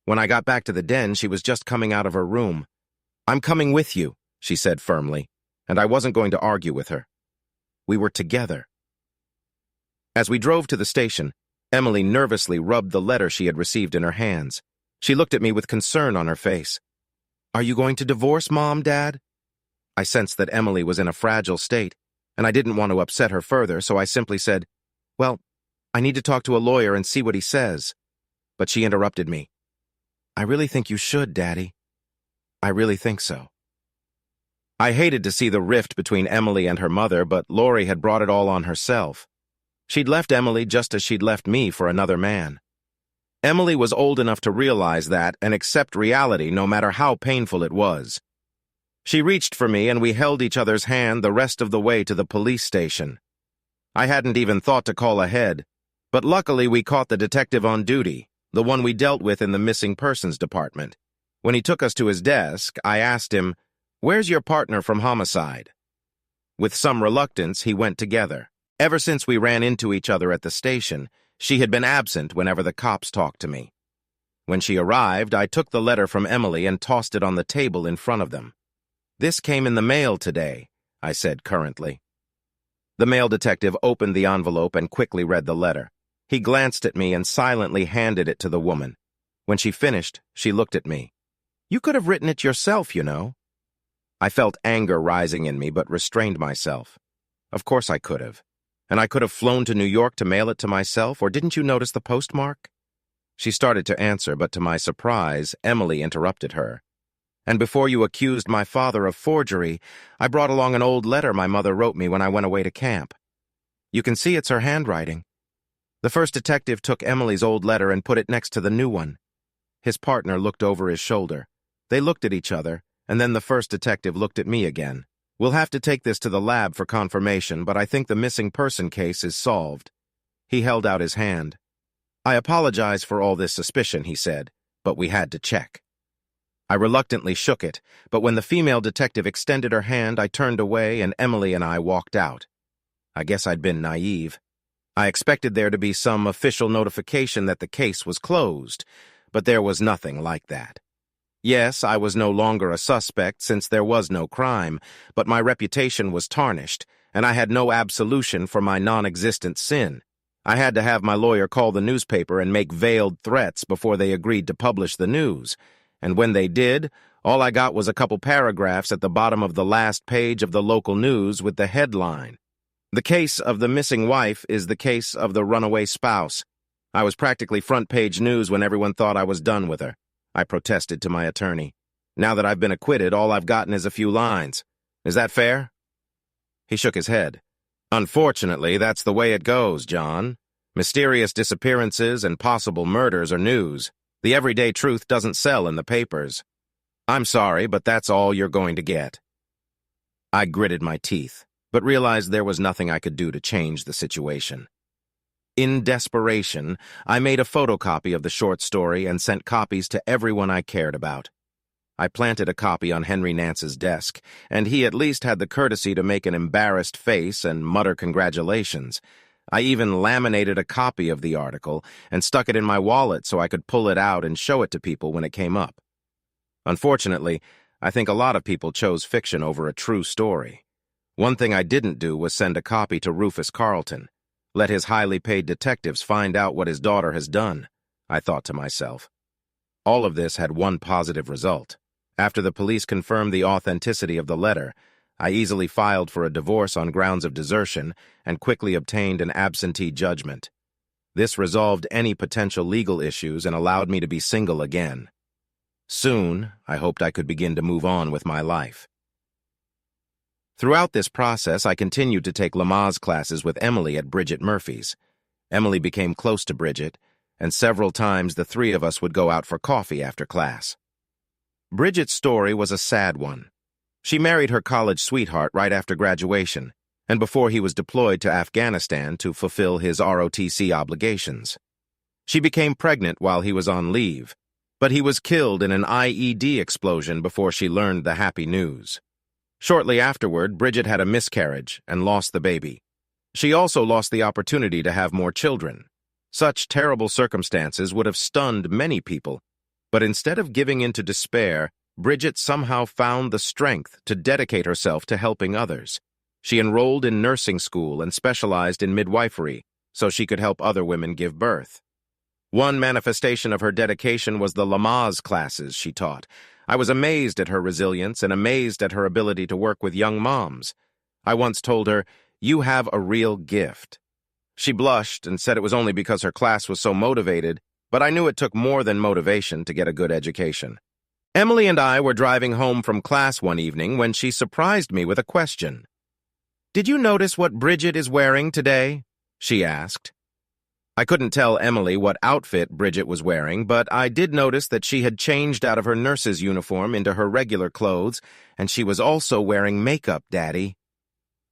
When I got back to the den, she was just coming out of her room. "I'm coming with you," she said firmly, and I wasn't going to argue with her. We were together. As we drove to the station, Emily nervously rubbed the letter she had received in her hands. She looked at me with concern on her face. "Are you going to divorce Mom, Dad?" I sensed that Emily was in a fragile state, and I didn't want to upset her further, so I simply said, "Well, I need to talk to a lawyer and see what he says." But she interrupted me. "I really think you should, Daddy. I really think so." I hated to see the rift between Emily and her mother, but Lori had brought it all on herself. She'd left Emily just as she'd left me for another man. Emily was old enough to realize that and accept reality no matter how painful it was. She reached for me and we held each other's hand the rest of the way to the police station. I hadn't even thought to call ahead, but luckily we caught the detective on duty, the one we dealt with in the missing persons department. When he took us to his desk, I asked him, "Where's your partner from homicide?" With some reluctance, he went together. Ever since we ran into each other at the station, she had been absent whenever the cops talked to me. When she arrived, I took the letter from Emily and tossed it on the table in front of them. "This came in the mail today," I said currently. The mail detective opened the envelope and quickly read the letter. He glanced at me and silently handed it to the woman. When she finished, she looked at me. "You could have written it yourself, you know." I felt anger rising in me, but restrained myself. Of course I could have. And I could have flown to New York to mail it to myself, or didn't you notice the postmark? She started to answer, but to my surprise, Emily interrupted her. "And before you accused my father of forgery, I brought along an old letter my mother wrote me when I went away to camp. You can see it's her handwriting. The first detective took Emily's old letter and put it next to the new one. His partner looked over his shoulder. They looked at each other, and then the first detective looked at me again. We'll have to take this to the lab for confirmation, but I think the missing person case is solved. He held out his hand. I apologize for all this suspicion, he said, but we had to check. I reluctantly shook it, but when the female detective extended her hand, I turned away and Emily and I walked out. I guess I'd been naive. I expected there to be some official notification that the case was closed, but there was nothing like that. Yes, I was no longer a suspect since there was no crime, but my reputation was tarnished, and I had no absolution for my non-existent sin. I had to have my lawyer call the newspaper and make veiled threats before they agreed to publish the news. And when they did, all I got was a couple paragraphs at the bottom of the last page of the local news with the headline, "The case of the missing wife is the case of the runaway spouse." I was practically front-page news when everyone thought I was done with her. I protested to my attorney. Now that I've been acquitted, all I've gotten is a few lines. Is that fair? He shook his head. Unfortunately, that's the way it goes, John. Mysterious disappearances and possible murders are news. The everyday truth doesn't sell in the papers. I'm sorry, but that's all you're going to get. I gritted my teeth, but realized there was nothing I could do to change the situation. In desperation, I made a photocopy of the short story and sent copies to everyone I cared about. I planted a copy on Henry Nance's desk, and he at least had the courtesy to make an embarrassed face and mutter congratulations. I even laminated a copy of the article and stuck it in my wallet so I could pull it out and show it to people when it came up. Unfortunately, I think a lot of people chose fiction over a true story. One thing I didn't do was send a copy to Rufus Carlton. Let his highly paid detectives find out what his daughter has done, I thought to myself. All of this had one positive result. After the police confirmed the authenticity of the letter, I easily filed for a divorce on grounds of desertion and quickly obtained an absentee judgment. This resolved any potential legal issues and allowed me to be single again. Soon, I hoped I could begin to move on with my life. Throughout this process, I continued to take Lamaze classes with Emily at Bridget Murphy's. Emily became close to Bridget, and several times the three of us would go out for coffee after class. Bridget's story was a sad one. She married her college sweetheart right after graduation, and before he was deployed to Afghanistan to fulfill his ROTC obligations. She became pregnant while he was on leave, but he was killed in an IED explosion before she learned the happy news. Shortly afterward, Bridget had a miscarriage and lost the baby. She also lost the opportunity to have more children. Such terrible circumstances would have stunned many people, but instead of giving in to despair, Bridget somehow found the strength to dedicate herself to helping others. She enrolled in nursing school and specialized in midwifery, so she could help other women give birth. One manifestation of her dedication was the Lamaze classes she taught. I was amazed at her resilience and amazed at her ability to work with young moms. I once told her, "You have a real gift." She blushed and said it was only because her class was so motivated, but I knew it took more than motivation to get a good education. Emily and I were driving home from class one evening when she surprised me with a question. "Did you notice what Bridget is wearing today?" she asked. I couldn't tell Emily what outfit Bridget was wearing, but I did notice that she had changed out of her nurse's uniform into her regular clothes, and she was also wearing makeup, Daddy.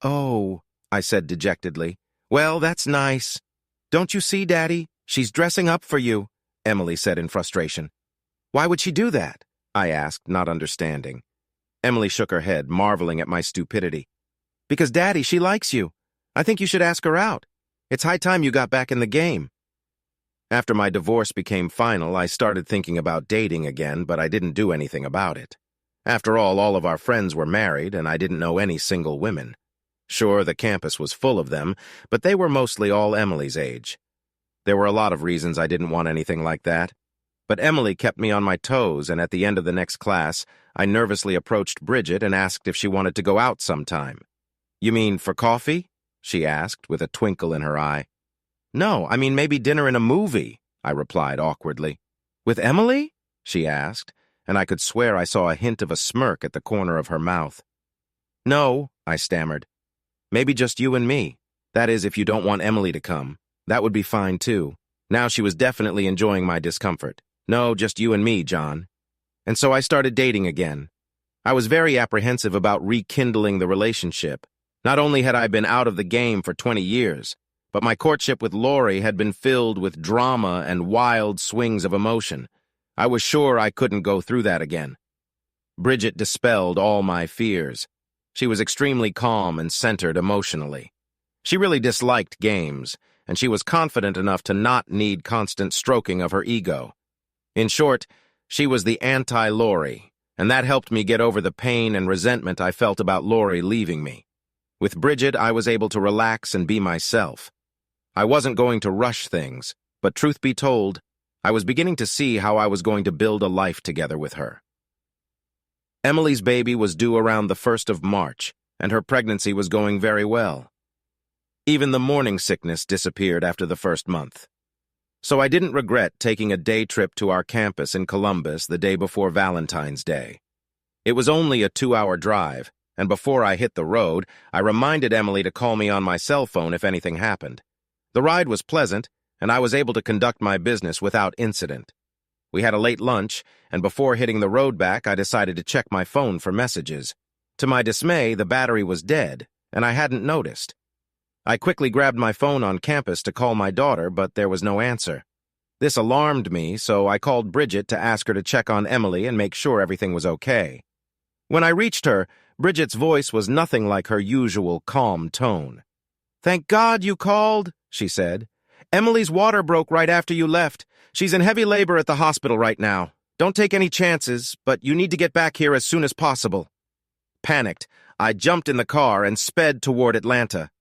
"Oh," I said dejectedly. "Well, that's nice. Don't you see, Daddy? She's dressing up for you," Emily said in frustration. "Why would she do that?" I asked, not understanding. Emily shook her head, marveling at my stupidity. "Because, Daddy, she likes you. I think you should ask her out. It's high time you got back in the game." After my divorce became final, I started thinking about dating again, but I didn't do anything about it. After all of our friends were married, and I didn't know any single women. Sure, the campus was full of them, but they were mostly all Emily's age. There were a lot of reasons I didn't want anything like that. But Emily kept me on my toes, and at the end of the next class, I nervously approached Bridget and asked if she wanted to go out sometime. "You mean for coffee?" she asked, with a twinkle in her eye. "No, I mean maybe dinner and a movie," I replied awkwardly. "With Emily?" she asked, and I could swear I saw a hint of a smirk at the corner of her mouth. "No," I stammered. "Maybe just you and me. That is, if you don't want Emily to come." That would be fine, too. Now she was definitely enjoying my discomfort. No, just you and me, John. And so I started dating again. I was very apprehensive about rekindling the relationship. Not only had I been out of the game for 20 years, but my courtship with Lori had been filled with drama and wild swings of emotion. I was sure I couldn't go through that again. Bridget dispelled all my fears. She was extremely calm and centered emotionally. She really disliked games, and she was confident enough to not need constant stroking of her ego. In short, she was the anti-Lori, and that helped me get over the pain and resentment I felt about Lori leaving me. With Bridget, I was able to relax and be myself. I wasn't going to rush things, but truth be told, I was beginning to see how I was going to build a life together with her. Emily's baby was due around the 1st of March, and her pregnancy was going very well. Even the morning sickness disappeared after the first month. So I didn't regret taking a day trip to our campus in Columbus the day before Valentine's Day. It was only a 2-hour drive, and before I hit the road, I reminded Emily to call me on my cell phone if anything happened. The ride was pleasant, and I was able to conduct my business without incident. We had a late lunch, and before hitting the road back, I decided to check my phone for messages. To my dismay, the battery was dead, and I hadn't noticed. I quickly grabbed my phone on campus to call my daughter, but there was no answer. This alarmed me, so I called Bridget to ask her to check on Emily and make sure everything was okay. When I reached her, Bridget's voice was nothing like her usual calm tone. "Thank God you called," she said. "Emily's water broke right after you left. She's in heavy labor at the hospital right now. Don't take any chances, but you need to get back here as soon as possible." Panicked, I jumped in the car and sped toward Atlanta.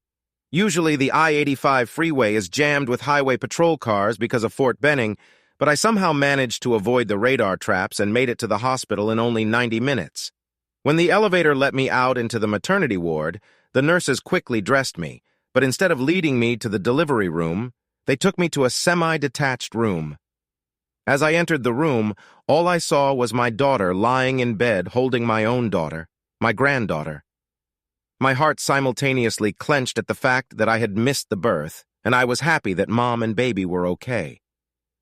Usually the I-85 freeway is jammed with highway patrol cars because of Fort Benning, but I somehow managed to avoid the radar traps and made it to the hospital in only 90 minutes. When the elevator let me out into the maternity ward, the nurses quickly dressed me, but instead of leading me to the delivery room, they took me to a semi-detached room. As I entered the room, all I saw was my daughter lying in bed holding my own daughter, my granddaughter. My heart simultaneously clenched at the fact that I had missed the birth, and I was happy that Mom and baby were okay.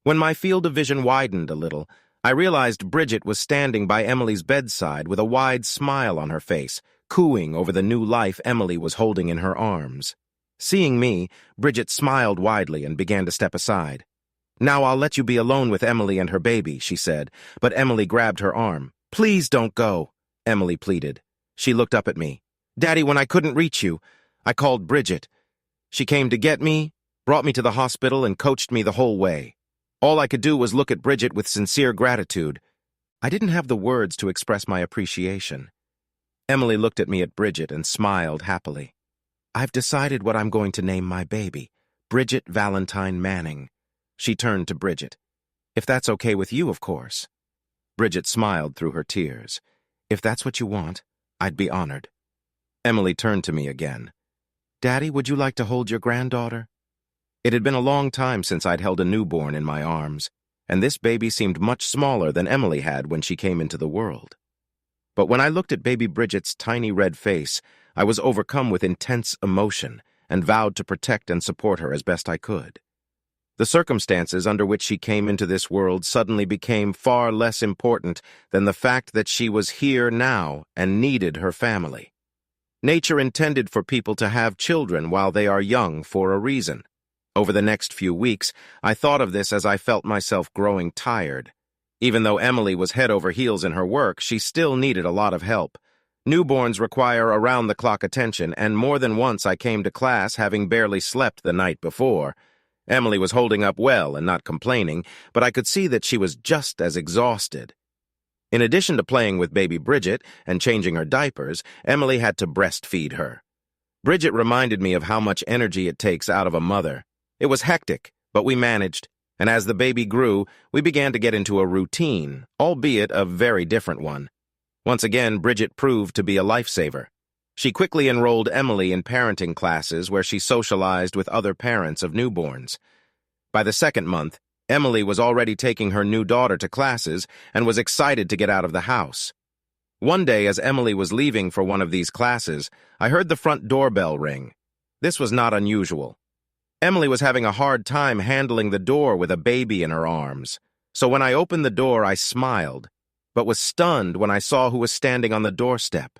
When my field of vision widened a little, I realized Bridget was standing by Emily's bedside with a wide smile on her face, cooing over the new life Emily was holding in her arms. Seeing me, Bridget smiled widely and began to step aside. "Now I'll let you be alone with Emily and her baby," she said, but Emily grabbed her arm. "Please don't go," Emily pleaded. She looked up at me. "Daddy, when I couldn't reach you, I called Bridget. She came to get me, brought me to the hospital, and coached me the whole way. All I could do was look at Bridget with sincere gratitude. I didn't have the words to express my appreciation." Emily looked at me at Bridget and smiled happily. "I've decided what I'm going to name my baby, Bridget Valentine Manning." She turned to Bridget. "If that's okay with you, of course." Bridget smiled through her tears. "If that's what you want, I'd be honored." Emily turned to me again. "Daddy, would you like to hold your granddaughter?" It had been a long time since I'd held a newborn in my arms, and this baby seemed much smaller than Emily had when she came into the world. But when I looked at baby Bridget's tiny red face, I was overcome with intense emotion and vowed to protect and support her as best I could. The circumstances under which she came into this world suddenly became far less important than the fact that she was here now and needed her family. Nature intended for people to have children while they are young for a reason. Over the next few weeks, I thought of this as I felt myself growing tired. Even though Emily was head over heels in her work, she still needed a lot of help. Newborns require around-the-clock attention, and more than once I came to class having barely slept the night before. Emily was holding up well and not complaining, but I could see that she was just as exhausted. In addition to playing with baby Bridget and changing her diapers, Emily had to breastfeed her. Bridget reminded me of how much energy it takes out of a mother. It was hectic, but we managed, and as the baby grew, we began to get into a routine, albeit a very different one. Once again, Bridget proved to be a lifesaver. She quickly enrolled Emily in parenting classes where she socialized with other parents of newborns. By the second month, Emily was already taking her new daughter to classes and was excited to get out of the house. One day, as Emily was leaving for one of these classes, I heard the front doorbell ring. This was not unusual. Emily was having a hard time handling the door with a baby in her arms. So when I opened the door, I smiled, but was stunned when I saw who was standing on the doorstep.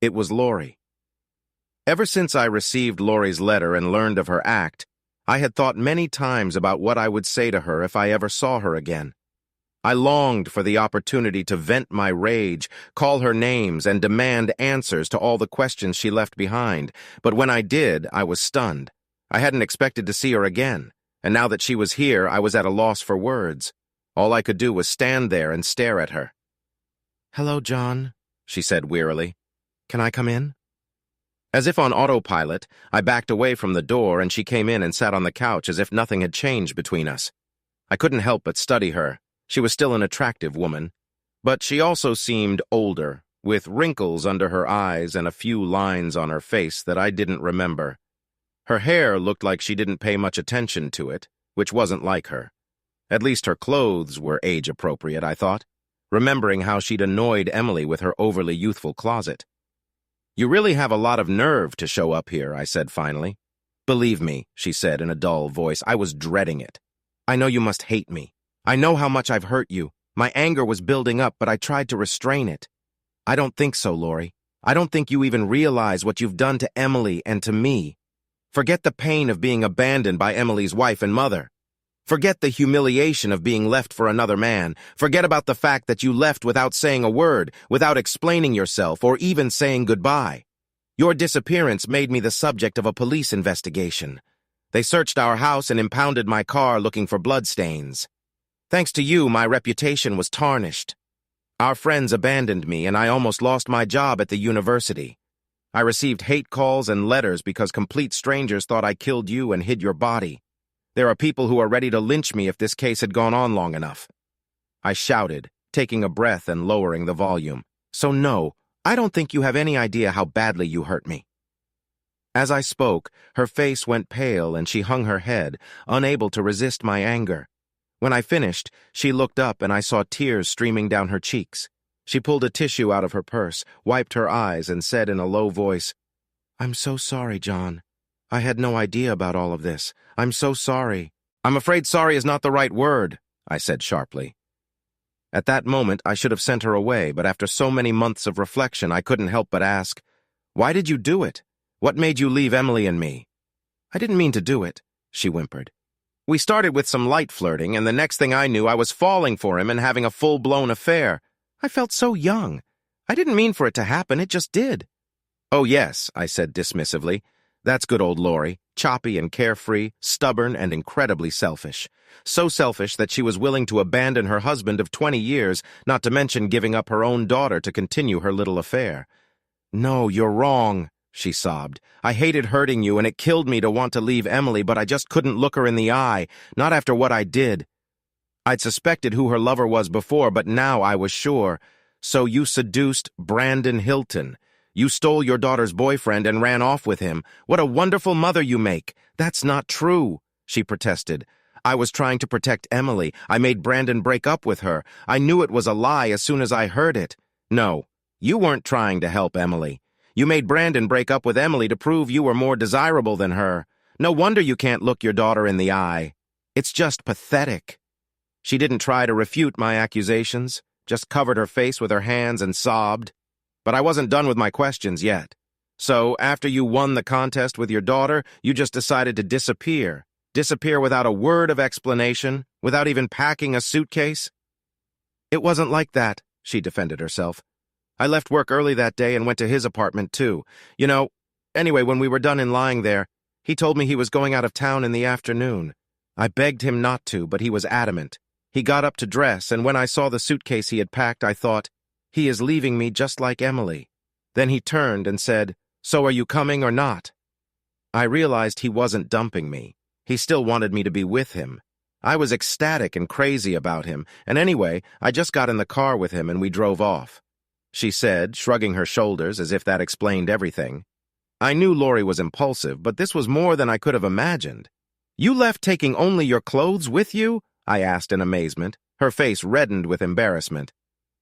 It was Lori. Ever since I received Lori's letter and learned of her act, I had thought many times about what I would say to her if I ever saw her again. I longed for the opportunity to vent my rage, call her names, and demand answers to all the questions she left behind, but when I did, I was stunned. I hadn't expected to see her again, and now that she was here, I was at a loss for words. All I could do was stand there and stare at her. "Hello, John," she said wearily. "Can I come in?" As if on autopilot, I backed away from the door and she came in and sat on the couch as if nothing had changed between us. I couldn't help but study her. She was still an attractive woman, but she also seemed older, with wrinkles under her eyes and a few lines on her face that I didn't remember. Her hair looked like she didn't pay much attention to it, which wasn't like her. At least her clothes were age-appropriate, I thought, remembering how she'd annoyed Emily with her overly youthful closet. "You really have a lot of nerve to show up here," I said finally. "Believe me," she said in a dull voice, "I was dreading it. I know you must hate me. I know how much I've hurt you. My anger was building up, but I tried to restrain it." "I don't think so, Lori. I don't think you even realize what you've done to Emily and to me. Forget the pain of being abandoned by Emily's wife and mother. Forget the humiliation of being left for another man. Forget about the fact that you left without saying a word, without explaining yourself, or even saying goodbye. Your disappearance made me the subject of a police investigation. They searched our house and impounded my car looking for bloodstains. Thanks to you, my reputation was tarnished. Our friends abandoned me, and I almost lost my job at the university. I received hate calls and letters because complete strangers thought I killed you and hid your body. There are people who are ready to lynch me if this case had gone on long enough." I shouted, taking a breath and lowering the volume. "So no, I don't think you have any idea how badly you hurt me." As I spoke, her face went pale and she hung her head, unable to resist my anger. When I finished, she looked up and I saw tears streaming down her cheeks. She pulled a tissue out of her purse, wiped her eyes, and said in a low voice, "I'm so sorry, John. I had no idea about all of this. I'm so sorry." "I'm afraid sorry is not the right word," I said sharply. At that moment, I should have sent her away, but after so many months of reflection, I couldn't help but ask, "Why did you do it? What made you leave Emily and me?" "I didn't mean to do it," she whimpered. "We started with some light flirting, and the next thing I knew, I was falling for him and having a full-blown affair. I felt so young. I didn't mean for it to happen, it just did." "Oh, yes," I said dismissively. "That's good old Lori, choppy and carefree, stubborn and incredibly selfish. So selfish that she was willing to abandon her husband of 20 years, not to mention giving up her own daughter to continue her little affair." "No, you're wrong," she sobbed. "I hated hurting you, and it killed me to want to leave Emily, but I just couldn't look her in the eye, not after what I did. I'd suspected who her lover was before, but now I was sure. So you seduced Brandon Hilton. You stole your daughter's boyfriend and ran off with him. What a wonderful mother you make." "That's not true," she protested. "I was trying to protect Emily. I made Brandon break up with her. I knew it was a lie as soon as I heard it." "No, you weren't trying to help Emily. You made Brandon break up with Emily to prove you were more desirable than her. No wonder you can't look your daughter in the eye. It's just pathetic." She didn't try to refute my accusations, just covered her face with her hands and sobbed. But I wasn't done with my questions yet. "So, after you won the contest with your daughter, you just decided to disappear? Disappear without a word of explanation? Without even packing a suitcase?" "It wasn't like that," she defended herself. "I left work early that day and went to his apartment, too. Anyway, when we were done in lying there, he told me he was going out of town in the afternoon. I begged him not to, but he was adamant. He got up to dress, and when I saw the suitcase he had packed, I thought, he is leaving me just like Emily. Then he turned and said, 'So are you coming or not?' I realized he wasn't dumping me. He still wanted me to be with him. I was ecstatic and crazy about him, and anyway, I just got in the car with him and we drove off," she said, shrugging her shoulders as if that explained everything. I knew Lori was impulsive, but this was more than I could have imagined. "You left taking only your clothes with you?" I asked in amazement. Her face reddened with embarrassment.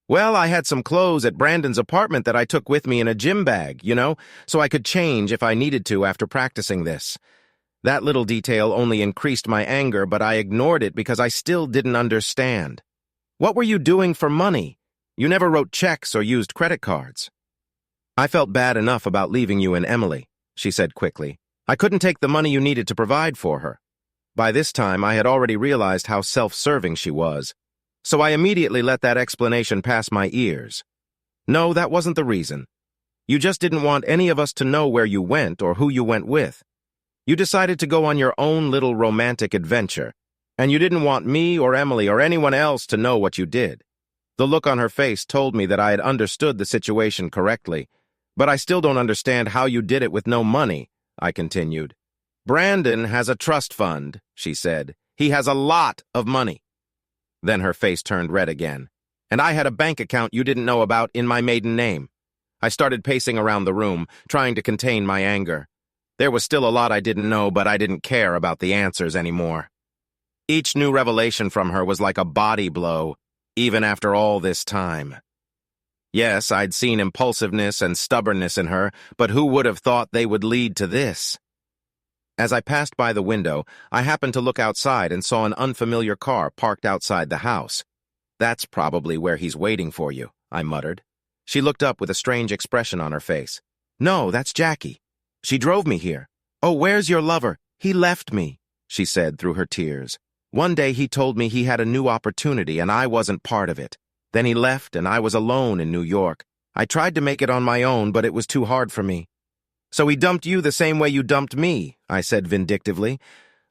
"Well, I had some clothes at Brandon's apartment that I took with me in a gym bag, so I could change if I needed to after practicing this. That little detail only increased my anger, but I ignored it because I still didn't understand. What were you doing for money? You never wrote checks or used credit cards. I felt bad enough about leaving you and Emily, she said quickly. I couldn't take the money you needed to provide for her. By this time, I had already realized how self-serving she was, so I immediately let that explanation pass my ears. No, that wasn't the reason. You just didn't want any of us to know where you went or who you went with. You decided to go on your own little romantic adventure, and you didn't want me or Emily or anyone else to know what you did. The look on her face told me that I had understood the situation correctly, but I still don't understand how you did it with no money, I continued. Brandon has a trust fund, she said. He has a lot of money. Then her face turned red again. And I had a bank account you didn't know about in my maiden name. I started pacing around the room, trying to contain my anger. There was still a lot I didn't know, but I didn't care about the answers anymore. Each new revelation from her was like a body blow, even after all this time. Yes, I'd seen impulsiveness and stubbornness in her, but who would have thought they would lead to this? As I passed by the window, I happened to look outside and saw an unfamiliar car parked outside the house. That's probably where he's waiting for you, I muttered. She looked up with a strange expression on her face. No, that's Jackie. She drove me here. Oh, where's your lover? He left me, she said through her tears. One day he told me he had a new opportunity and I wasn't part of it. Then he left and I was alone in New York. I tried to make it on my own, but it was too hard for me. So he dumped you the same way you dumped me, I said vindictively.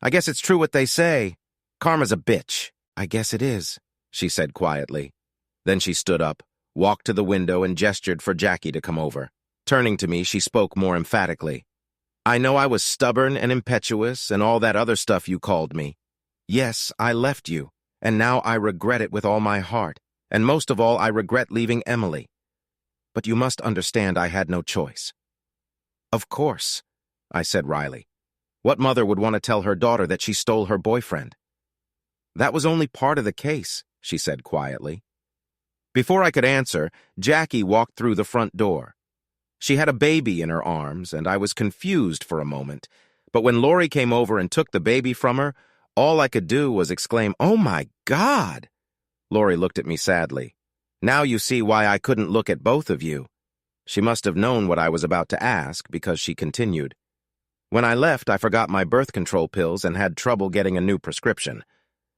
I guess it's true what they say. Karma's a bitch. I guess it is, she said quietly. Then she stood up, walked to the window and gestured for Jackie to come over. Turning to me, she spoke more emphatically. I know I was stubborn and impetuous and all that other stuff you called me. Yes, I left you, and now I regret it with all my heart, and most of all, I regret leaving Emily. But you must understand I had no choice. Of course, I said wryly. What mother would want to tell her daughter that she stole her boyfriend? That was only part of the case, she said quietly. Before I could answer, Jackie walked through the front door. She had a baby in her arms, and I was confused for a moment. But when Lori came over and took the baby from her, all I could do was exclaim, "Oh my God!" Lori looked at me sadly. Now you see why I couldn't look at both of you. She must have known what I was about to ask, because she continued. When I left, I forgot my birth control pills and had trouble getting a new prescription.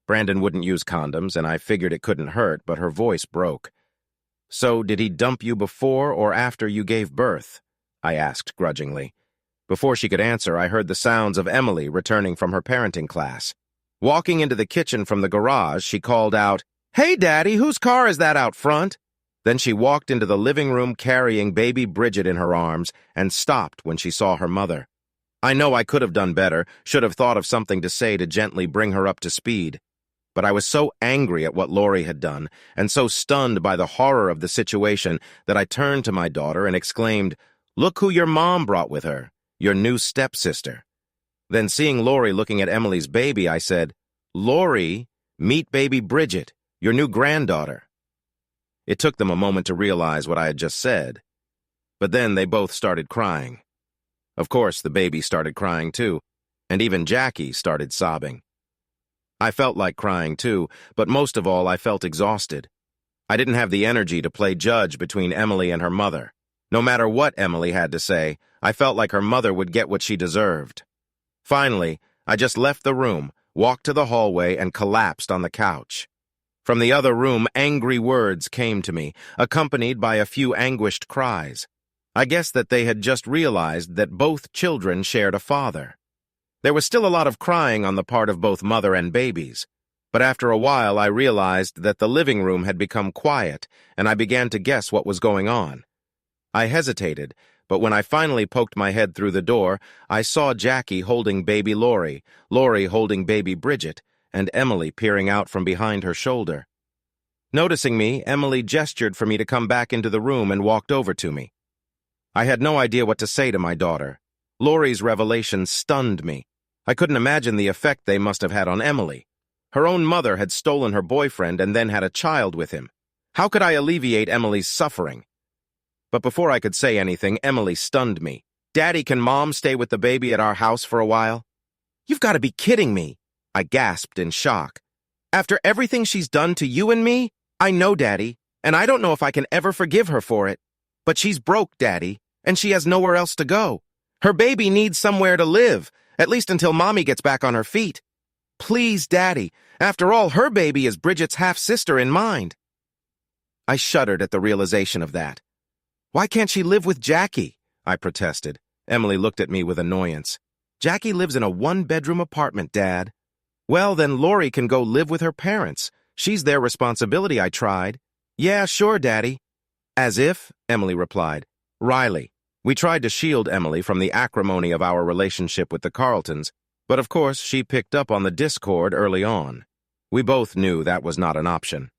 Brandon wouldn't use condoms, and I figured it couldn't hurt, but her voice broke. So, did he dump you before or after you gave birth? I asked grudgingly. Before she could answer, I heard the sounds of Emily returning from her parenting class. Walking into the kitchen from the garage, she called out, "Hey, Daddy, whose car is that out front?" Then she walked into the living room carrying baby Bridget in her arms and stopped when she saw her mother. I know I could have done better, should have thought of something to say to gently bring her up to speed. But I was so angry at what Lori had done, and so stunned by the horror of the situation, that I turned to my daughter and exclaimed, "Look who your mom brought with her, your new stepsister." Then seeing Lori looking at Emily's baby, I said, "Lori, meet baby Bridget, your new granddaughter." It took them a moment to realize what I had just said. But then they both started crying. Of course, the baby started crying too, and even Jackie started sobbing. I felt like crying too, but most of all, I felt exhausted. I didn't have the energy to play judge between Emily and her mother. No matter what Emily had to say, I felt like her mother would get what she deserved. Finally, I just left the room, walked to the hallway, and collapsed on the couch. From the other room, angry words came to me, accompanied by a few anguished cries. I guess that they had just realized that both children shared a father. There was still a lot of crying on the part of both mother and babies, but after a while I realized that the living room had become quiet, and I began to guess what was going on. I hesitated, but when I finally poked my head through the door, I saw Jackie holding baby Lori, Lori holding baby Bridget, and Emily peering out from behind her shoulder. Noticing me, Emily gestured for me to come back into the room and walked over to me. I had no idea what to say to my daughter. Lori's revelation stunned me. I couldn't imagine the effect they must have had on Emily. Her own mother had stolen her boyfriend and then had a child with him. How could I alleviate Emily's suffering? But before I could say anything, Emily stunned me. "Daddy, can Mom stay with the baby at our house for a while?" You've got to be kidding me, I gasped in shock. After everything she's done to you and me? I know, Daddy, and I don't know if I can ever forgive her for it. But she's broke, Daddy, and she has nowhere else to go. Her baby needs somewhere to live, at least until Mommy gets back on her feet. Please, Daddy, after all, her baby is Bridget's half-sister in mind. I shuddered at the realization of that. Why can't she live with Jackie? I protested. Emily looked at me with annoyance. Jackie lives in a one-bedroom apartment, Dad. Well, then Lori can go live with her parents. She's their responsibility, I tried. Yeah, sure, Daddy. As if, Emily replied. Riley. We tried to shield Emily from the acrimony of our relationship with the Carltons, but of course she picked up on the discord early on. We both knew that was not an option.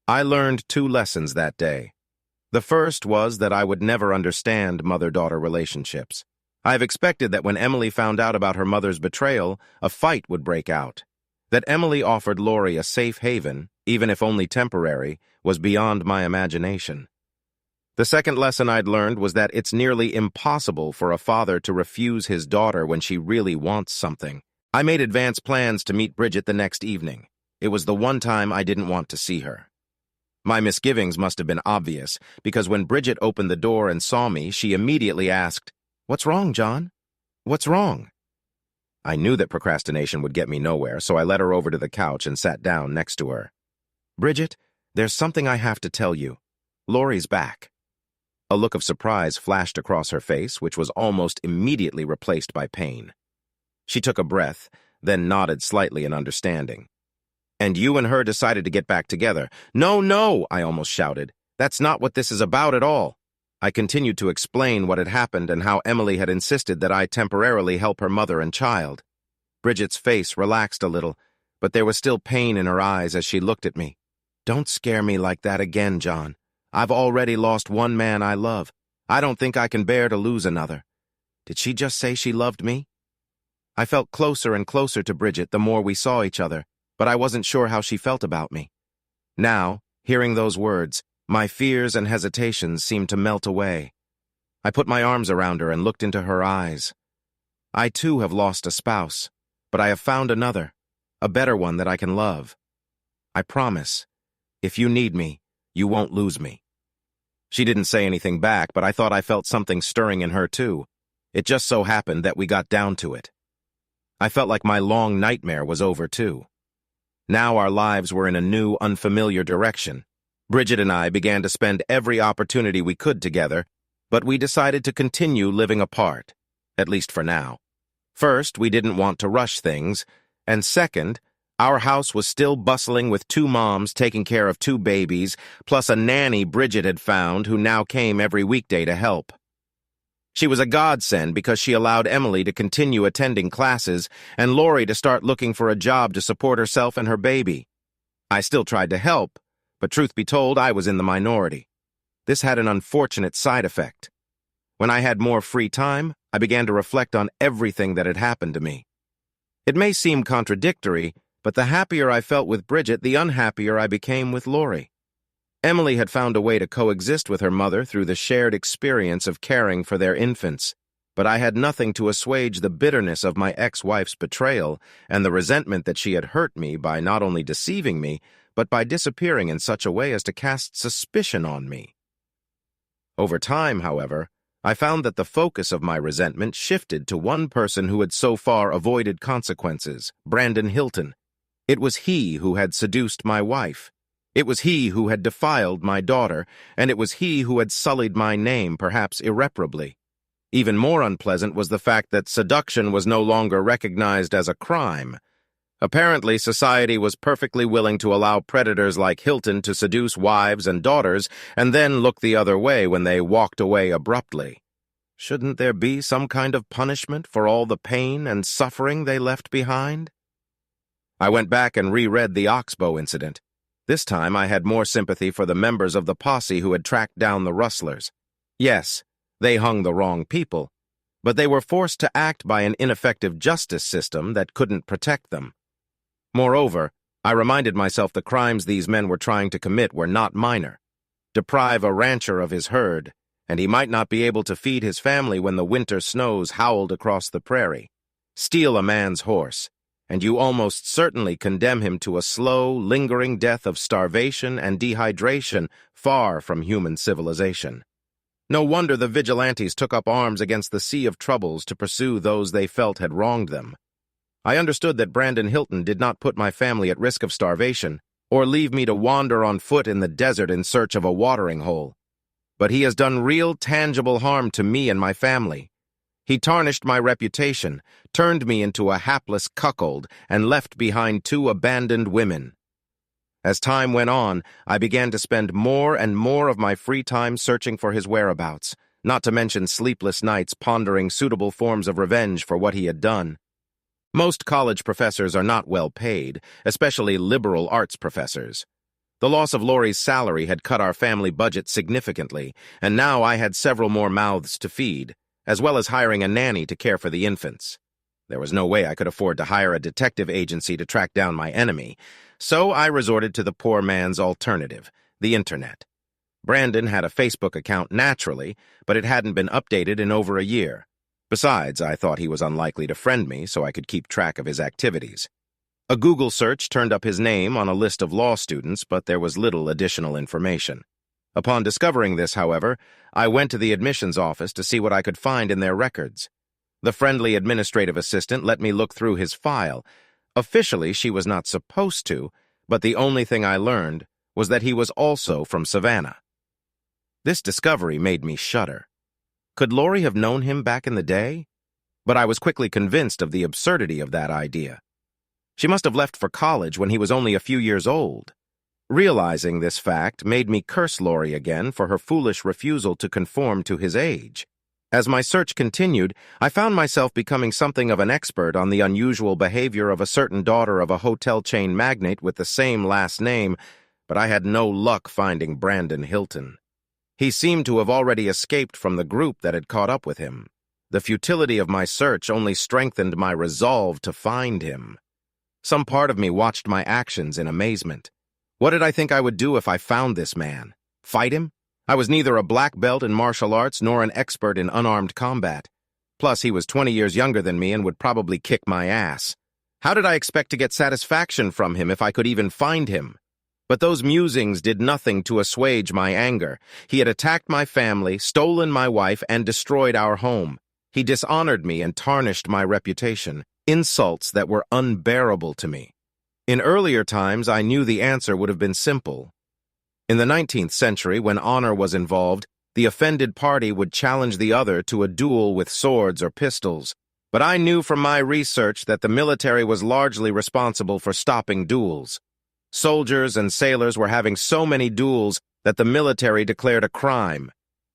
I learned 2 lessons that day. The first was that I would never understand mother-daughter relationships. I've expected that when Emily found out about her mother's betrayal, a fight would break out. That Emily offered Lori a safe haven, even if only temporary, was beyond my imagination. The second lesson I'd learned was that it's nearly impossible for a father to refuse his daughter when she really wants something. I made advanced plans to meet Bridget the next evening. It was the one time I didn't want to see her. My misgivings must have been obvious, because when Bridget opened the door and saw me, she immediately asked, "What's wrong, John? What's wrong?" I knew that procrastination would get me nowhere, so I led her over to the couch and sat down next to her. Bridget, there's something I have to tell you. Lori's back. A look of surprise flashed across her face, which was almost immediately replaced by pain. She took a breath, then nodded slightly in understanding. And you and her decided to get back together. No, no, I almost shouted. That's not what this is about at all. I continued to explain what had happened and how Emily had insisted that I temporarily help her mother and child. Bridget's face relaxed a little, but there was still pain in her eyes as she looked at me. Don't scare me like that again, John. I've already lost one man I love. I don't think I can bear to lose another. Did she just say she loved me? I felt closer and closer to Bridget the more we saw each other, but I wasn't sure how she felt about me. Now, hearing those words, my fears and hesitations seemed to melt away. I put my arms around her and looked into her eyes. I too have lost a spouse, but I have found another, a better one that I can love. I promise, if you need me, you won't lose me. She didn't say anything back, but I thought I felt something stirring in her too. It just so happened that we got down to it. I felt like my long nightmare was over too. Now our lives were in a new, unfamiliar direction. Bridget and I began to spend every opportunity we could together, but we decided to continue living apart, at least for now. First, we didn't want to rush things, and second, our house was still bustling with 2 moms taking care of 2 babies, plus a nanny Bridget had found who now came every weekday to help. She was a godsend because she allowed Emily to continue attending classes and Lori to start looking for a job to support herself and her baby. I still tried to help, but truth be told, I was in the minority. This had an unfortunate side effect. When I had more free time, I began to reflect on everything that had happened to me. It may seem contradictory, but the happier I felt with Bridget, the unhappier I became with Lori. Emily had found a way to coexist with her mother through the shared experience of caring for their infants, but I had nothing to assuage the bitterness of my ex-wife's betrayal and the resentment that she had hurt me by not only deceiving me, but by disappearing in such a way as to cast suspicion on me. Over time, however, I found that the focus of my resentment shifted to one person who had so far avoided consequences, Brandon Hilton. It was he who had seduced my wife. It was he who had defiled my daughter, and it was he who had sullied my name, perhaps irreparably. Even more unpleasant was the fact that seduction was no longer recognized as a crime. Apparently, society was perfectly willing to allow predators like Hilton to seduce wives and daughters and then look the other way when they walked away abruptly. Shouldn't there be some kind of punishment for all the pain and suffering they left behind? I went back and reread the Oxbow incident. This time I had more sympathy for the members of the posse who had tracked down the rustlers. Yes, they hung the wrong people, but they were forced to act by an ineffective justice system that couldn't protect them. Moreover, I reminded myself the crimes these men were trying to commit were not minor. Deprive a rancher of his herd, and he might not be able to feed his family when the winter snows howled across the prairie. Steal a man's horse, and you almost certainly condemn him to a slow, lingering death of starvation and dehydration far from human civilization. No wonder the vigilantes took up arms against the sea of troubles to pursue those they felt had wronged them. I understood that Brandon Hilton did not put my family at risk of starvation or leave me to wander on foot in the desert in search of a watering hole. But he has done real, tangible harm to me and my family. He tarnished my reputation, turned me into a hapless cuckold, and left behind 2 abandoned women. As time went on, I began to spend more and more of my free time searching for his whereabouts, not to mention sleepless nights pondering suitable forms of revenge for what he had done. Most college professors are not well paid, especially liberal arts professors. The loss of Lori's salary had cut our family budget significantly, and now I had several more mouths to feed, as well as hiring a nanny to care for the infants. There was no way I could afford to hire a detective agency to track down my enemy, so I resorted to the poor man's alternative, the internet. Brandon had a Facebook account naturally, but it hadn't been updated in over a year. Besides, I thought he was unlikely to friend me, so I could keep track of his activities. A Google search turned up his name on a list of law students, but there was little additional information. Upon discovering this, however, I went to the admissions office to see what I could find in their records. The friendly administrative assistant let me look through his file. Officially, she was not supposed to, but the only thing I learned was that he was also from Savannah. This discovery made me shudder. Could Lori have known him back in the day? But I was quickly convinced of the absurdity of that idea. She must have left for college when he was only a few years old. Realizing this fact made me curse Lori again for her foolish refusal to conform to his age. As my search continued, I found myself becoming something of an expert on the unusual behavior of a certain daughter of a hotel chain magnate with the same last name, but I had no luck finding Brandon Hilton. He seemed to have already escaped from the group that had caught up with him. The futility of my search only strengthened my resolve to find him. Some part of me watched my actions in amazement. What did I think I would do if I found this man? Fight him? I was neither a black belt in martial arts nor an expert in unarmed combat. Plus, he was 20 years younger than me and would probably kick my ass. How did I expect to get satisfaction from him if I could even find him? But those musings did nothing to assuage my anger. He had attacked my family, stolen my wife, and destroyed our home. He dishonored me and tarnished my reputation, insults that were unbearable to me. In earlier times, I knew the answer would have been simple. In the 19th century, when honor was involved, the offended party would challenge the other to a duel with swords or pistols. But I knew from my research that the military was largely responsible for stopping duels. Soldiers and sailors were having so many duels that the military declared a crime.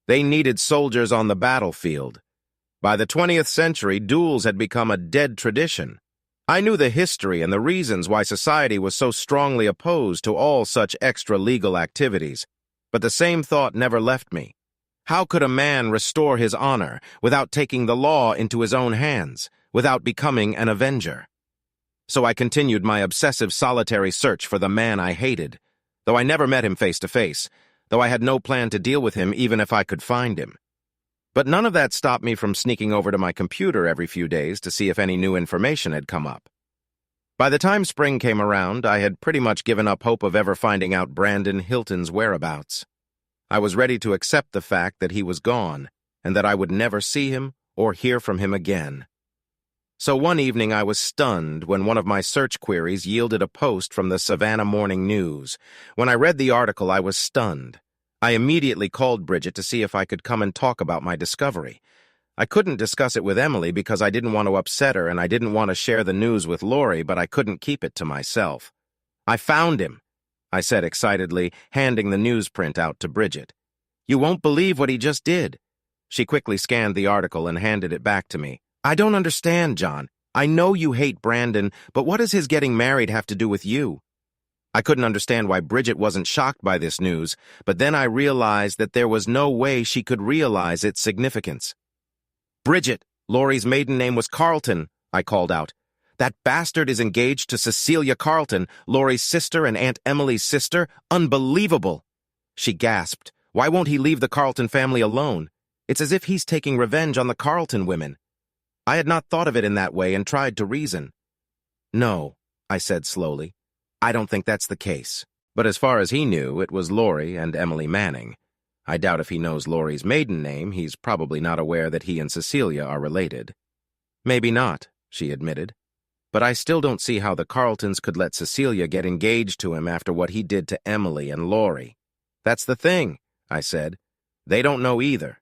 They needed soldiers on the battlefield. By the 20th century, duels had become a dead tradition. I knew the history and the reasons why society was so strongly opposed to all such extra-legal activities, but the same thought never left me. How could a man restore his honor without taking the law into his own hands, without becoming an avenger? So I continued my obsessive solitary search for the man I hated, though I never met him face to face, though I had no plan to deal with him even if I could find him. But none of that stopped me from sneaking over to my computer every few days to see if any new information had come up. By the time spring came around, I had pretty much given up hope of ever finding out Brandon Hilton's whereabouts. I was ready to accept the fact that he was gone, and that I would never see him or hear from him again. So one evening I was stunned when one of my search queries yielded a post from the Savannah Morning News. When I read the article, I was stunned. I immediately called Bridget to see if I could come and talk about my discovery. I couldn't discuss it with Emily because I didn't want to upset her and I didn't want to share the news with Lori, but I couldn't keep it to myself. "I found him," I said excitedly, handing the newsprint out to Bridget. "You won't believe what he just did." She quickly scanned the article and handed it back to me. "I don't understand, John. I know you hate Brandon, but what does his getting married have to do with you?" I couldn't understand why Bridget wasn't shocked by this news, but then I realized that there was no way she could realize its significance. "Bridget, Lori's maiden name was Carlton," I called out. "That bastard is engaged to Cecilia Carlton, Lori's sister and Aunt Emily's sister. Unbelievable!" She gasped. "Why won't he leave the Carlton family alone? It's as if he's taking revenge on the Carlton women." I had not thought of it in that way and tried to reason. No, I said slowly. I don't think that's the case. But as far as he knew, it was Laurie and Emily Manning. I doubt if he knows Laurie's maiden name, he's probably not aware that he and Cecilia are related. Maybe not, she admitted. But I still don't see how the Carltons could let Cecilia get engaged to him after what he did to Emily and Laurie. That's the thing, I said. They don't know either.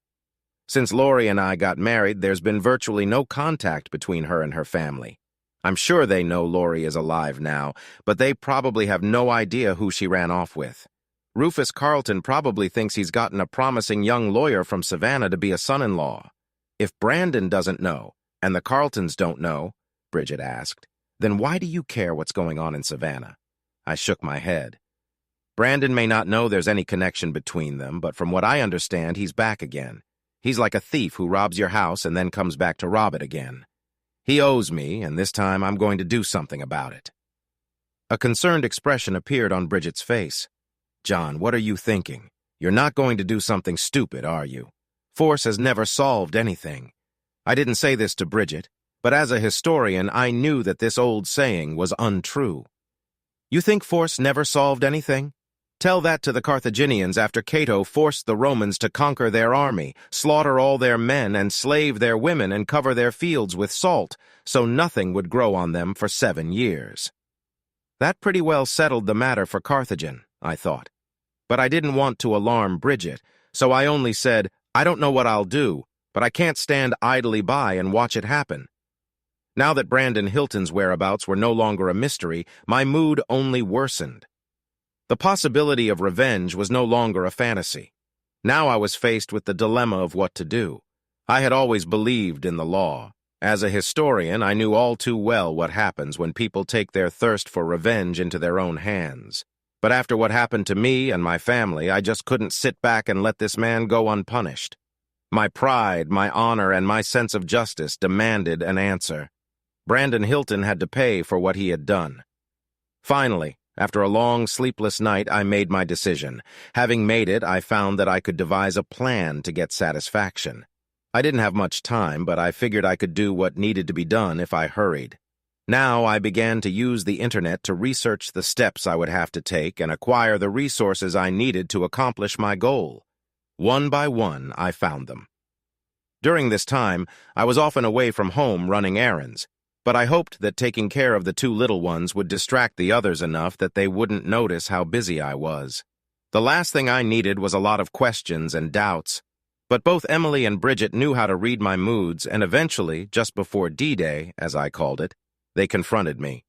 Since Laurie and I got married, there's been virtually no contact between her and her family. I'm sure they know Laurie is alive now, but they probably have no idea who she ran off with. Rufus Carlton probably thinks he's gotten a promising young lawyer from Savannah to be a son-in-law. If Brandon doesn't know, and the Carltons don't know, Bridget asked, then why do you care what's going on in Savannah? I shook my head. Brandon may not know there's any connection between them, but from what I understand, he's back again. He's like a thief who robs your house and then comes back to rob it again. He owes me, and this time I'm going to do something about it. A concerned expression appeared on Bridget's face. John, what are you thinking? You're not going to do something stupid, are you? Force has never solved anything. I didn't say this to Bridget, but as a historian, I knew that this old saying was untrue. You think force never solved anything? Tell that to the Carthaginians after Cato forced the Romans to conquer their army, slaughter all their men, and slave their women and cover their fields with salt, so nothing would grow on them for 7 years. That pretty well settled the matter for Carthagin, I thought. But I didn't want to alarm Bridget, so I only said, I don't know what I'll do, but I can't stand idly by and watch it happen. Now that Brandon Hilton's whereabouts were no longer a mystery, my mood only worsened. The possibility of revenge was no longer a fantasy. Now I was faced with the dilemma of what to do. I had always believed in the law. As a historian, I knew all too well what happens when people take their thirst for revenge into their own hands. But after what happened to me and my family, I just couldn't sit back and let this man go unpunished. My pride, my honor, and my sense of justice demanded an answer. Brandon Hilton had to pay for what he had done. Finally, after a long, sleepless night, I made my decision. Having made it, I found that I could devise a plan to get satisfaction. I didn't have much time, but I figured I could do what needed to be done if I hurried. Now I began to use the internet to research the steps I would have to take and acquire the resources I needed to accomplish my goal. One by one, I found them. During this time, I was often away from home running errands, but I hoped that taking care of the 2 little ones would distract the others enough that they wouldn't notice how busy I was. The last thing I needed was a lot of questions and doubts, but both Emily and Bridget knew how to read my moods, and eventually, just before D-Day, as I called it, they confronted me.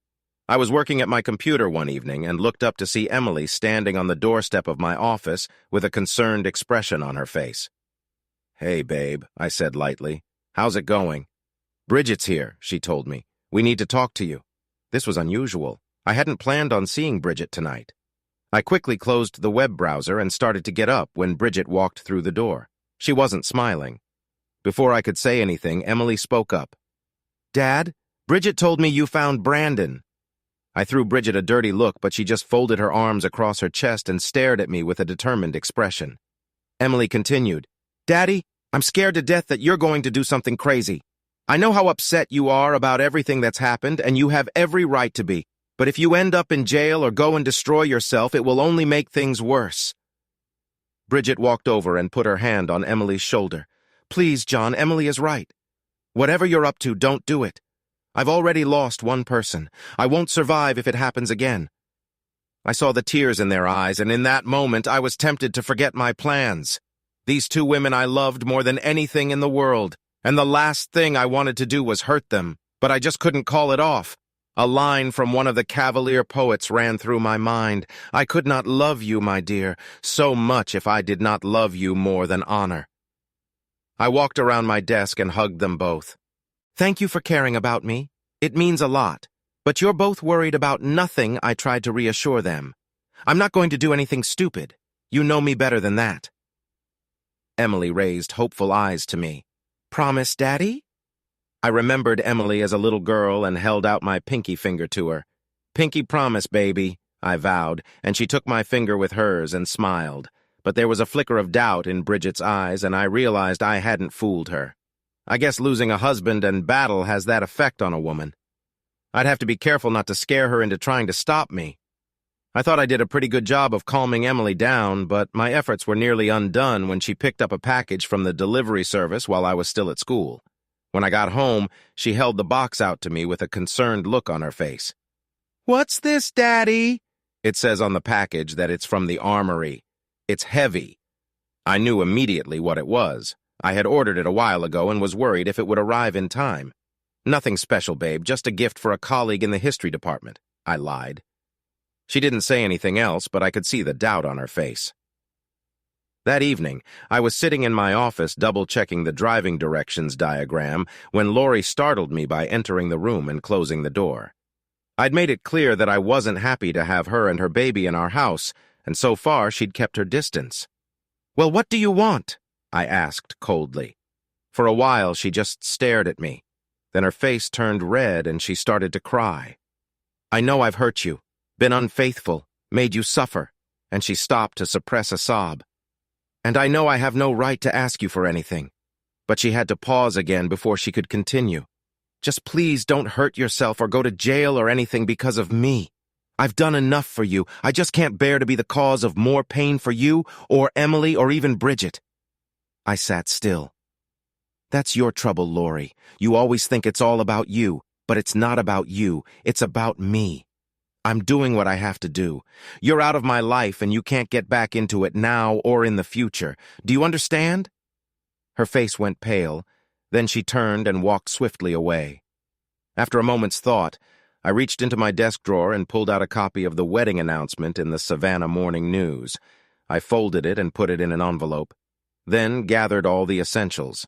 I was working at my computer one evening and looked up to see Emily standing on the doorstep of my office with a concerned expression on her face. Hey, babe, I said lightly. How's it going? Bridget's here, she told me. We need to talk to you. This was unusual. I hadn't planned on seeing Bridget tonight. I quickly closed the web browser and started to get up when Bridget walked through the door. She wasn't smiling. Before I could say anything, Emily spoke up. Dad, Bridget told me you found Brandon. I threw Bridget a dirty look, but she just folded her arms across her chest and stared at me with a determined expression. Emily continued, Daddy, I'm scared to death that you're going to do something crazy. I know how upset you are about everything that's happened, and you have every right to be. But if you end up in jail or go and destroy yourself, it will only make things worse. Bridget walked over and put her hand on Emily's shoulder. Please, John, Emily is right. Whatever you're up to, don't do it. I've already lost one person. I won't survive if it happens again. I saw the tears in their eyes, and in that moment I was tempted to forget my plans. These 2 women I loved more than anything in the world. And the last thing I wanted to do was hurt them, but I just couldn't call it off. A line from one of the Cavalier poets ran through my mind. I could not love you, my dear, so much if I did not love you more than honor. I walked around my desk and hugged them both. Thank you for caring about me. It means a lot. But you're both worried about nothing, I tried to reassure them. I'm not going to do anything stupid. You know me better than that. Emily raised hopeful eyes to me. Promise, Daddy? I remembered Emily as a little girl and held out my pinky finger to her. Pinky promise, baby, I vowed, and she took my finger with hers and smiled. But there was a flicker of doubt in Bridget's eyes, and I realized I hadn't fooled her. I guess losing a husband and battle has that effect on a woman. I'd have to be careful not to scare her into trying to stop me. I thought I did a pretty good job of calming Emily down, but my efforts were nearly undone when she picked up a package from the delivery service while I was still at school. When I got home, she held the box out to me with a concerned look on her face. "What's this, Daddy?" It says on the package that it's from the armory. It's heavy. I knew immediately what it was. I had ordered it a while ago and was worried if it would arrive in time. "Nothing special, babe, just a gift for a colleague in the history department," I lied. She didn't say anything else, but I could see the doubt on her face. That evening, I was sitting in my office double-checking the driving directions diagram when Lori startled me by entering the room and closing the door. I'd made it clear that I wasn't happy to have her and her baby in our house, and so far she'd kept her distance. "Well, what do you want?" I asked coldly. For a while, she just stared at me. Then her face turned red and she started to cry. "I know I've hurt you, been unfaithful, made you suffer," and she stopped to suppress a sob. "And I know I have no right to ask you for anything." But she had to pause again before she could continue. "Just please don't hurt yourself or go to jail or anything because of me. I've done enough for you. I just can't bear to be the cause of more pain for you or Emily or even Bridget." I sat still. "That's your trouble, Lori. You always think it's all about you, but it's not about you. It's about me. I'm doing what I have to do. You're out of my life and you can't get back into it now or in the future. Do you understand?" Her face went pale. Then she turned and walked swiftly away. After a moment's thought, I reached into my desk drawer and pulled out a copy of the wedding announcement in the Savannah Morning News. I folded it and put it in an envelope, then gathered all the essentials.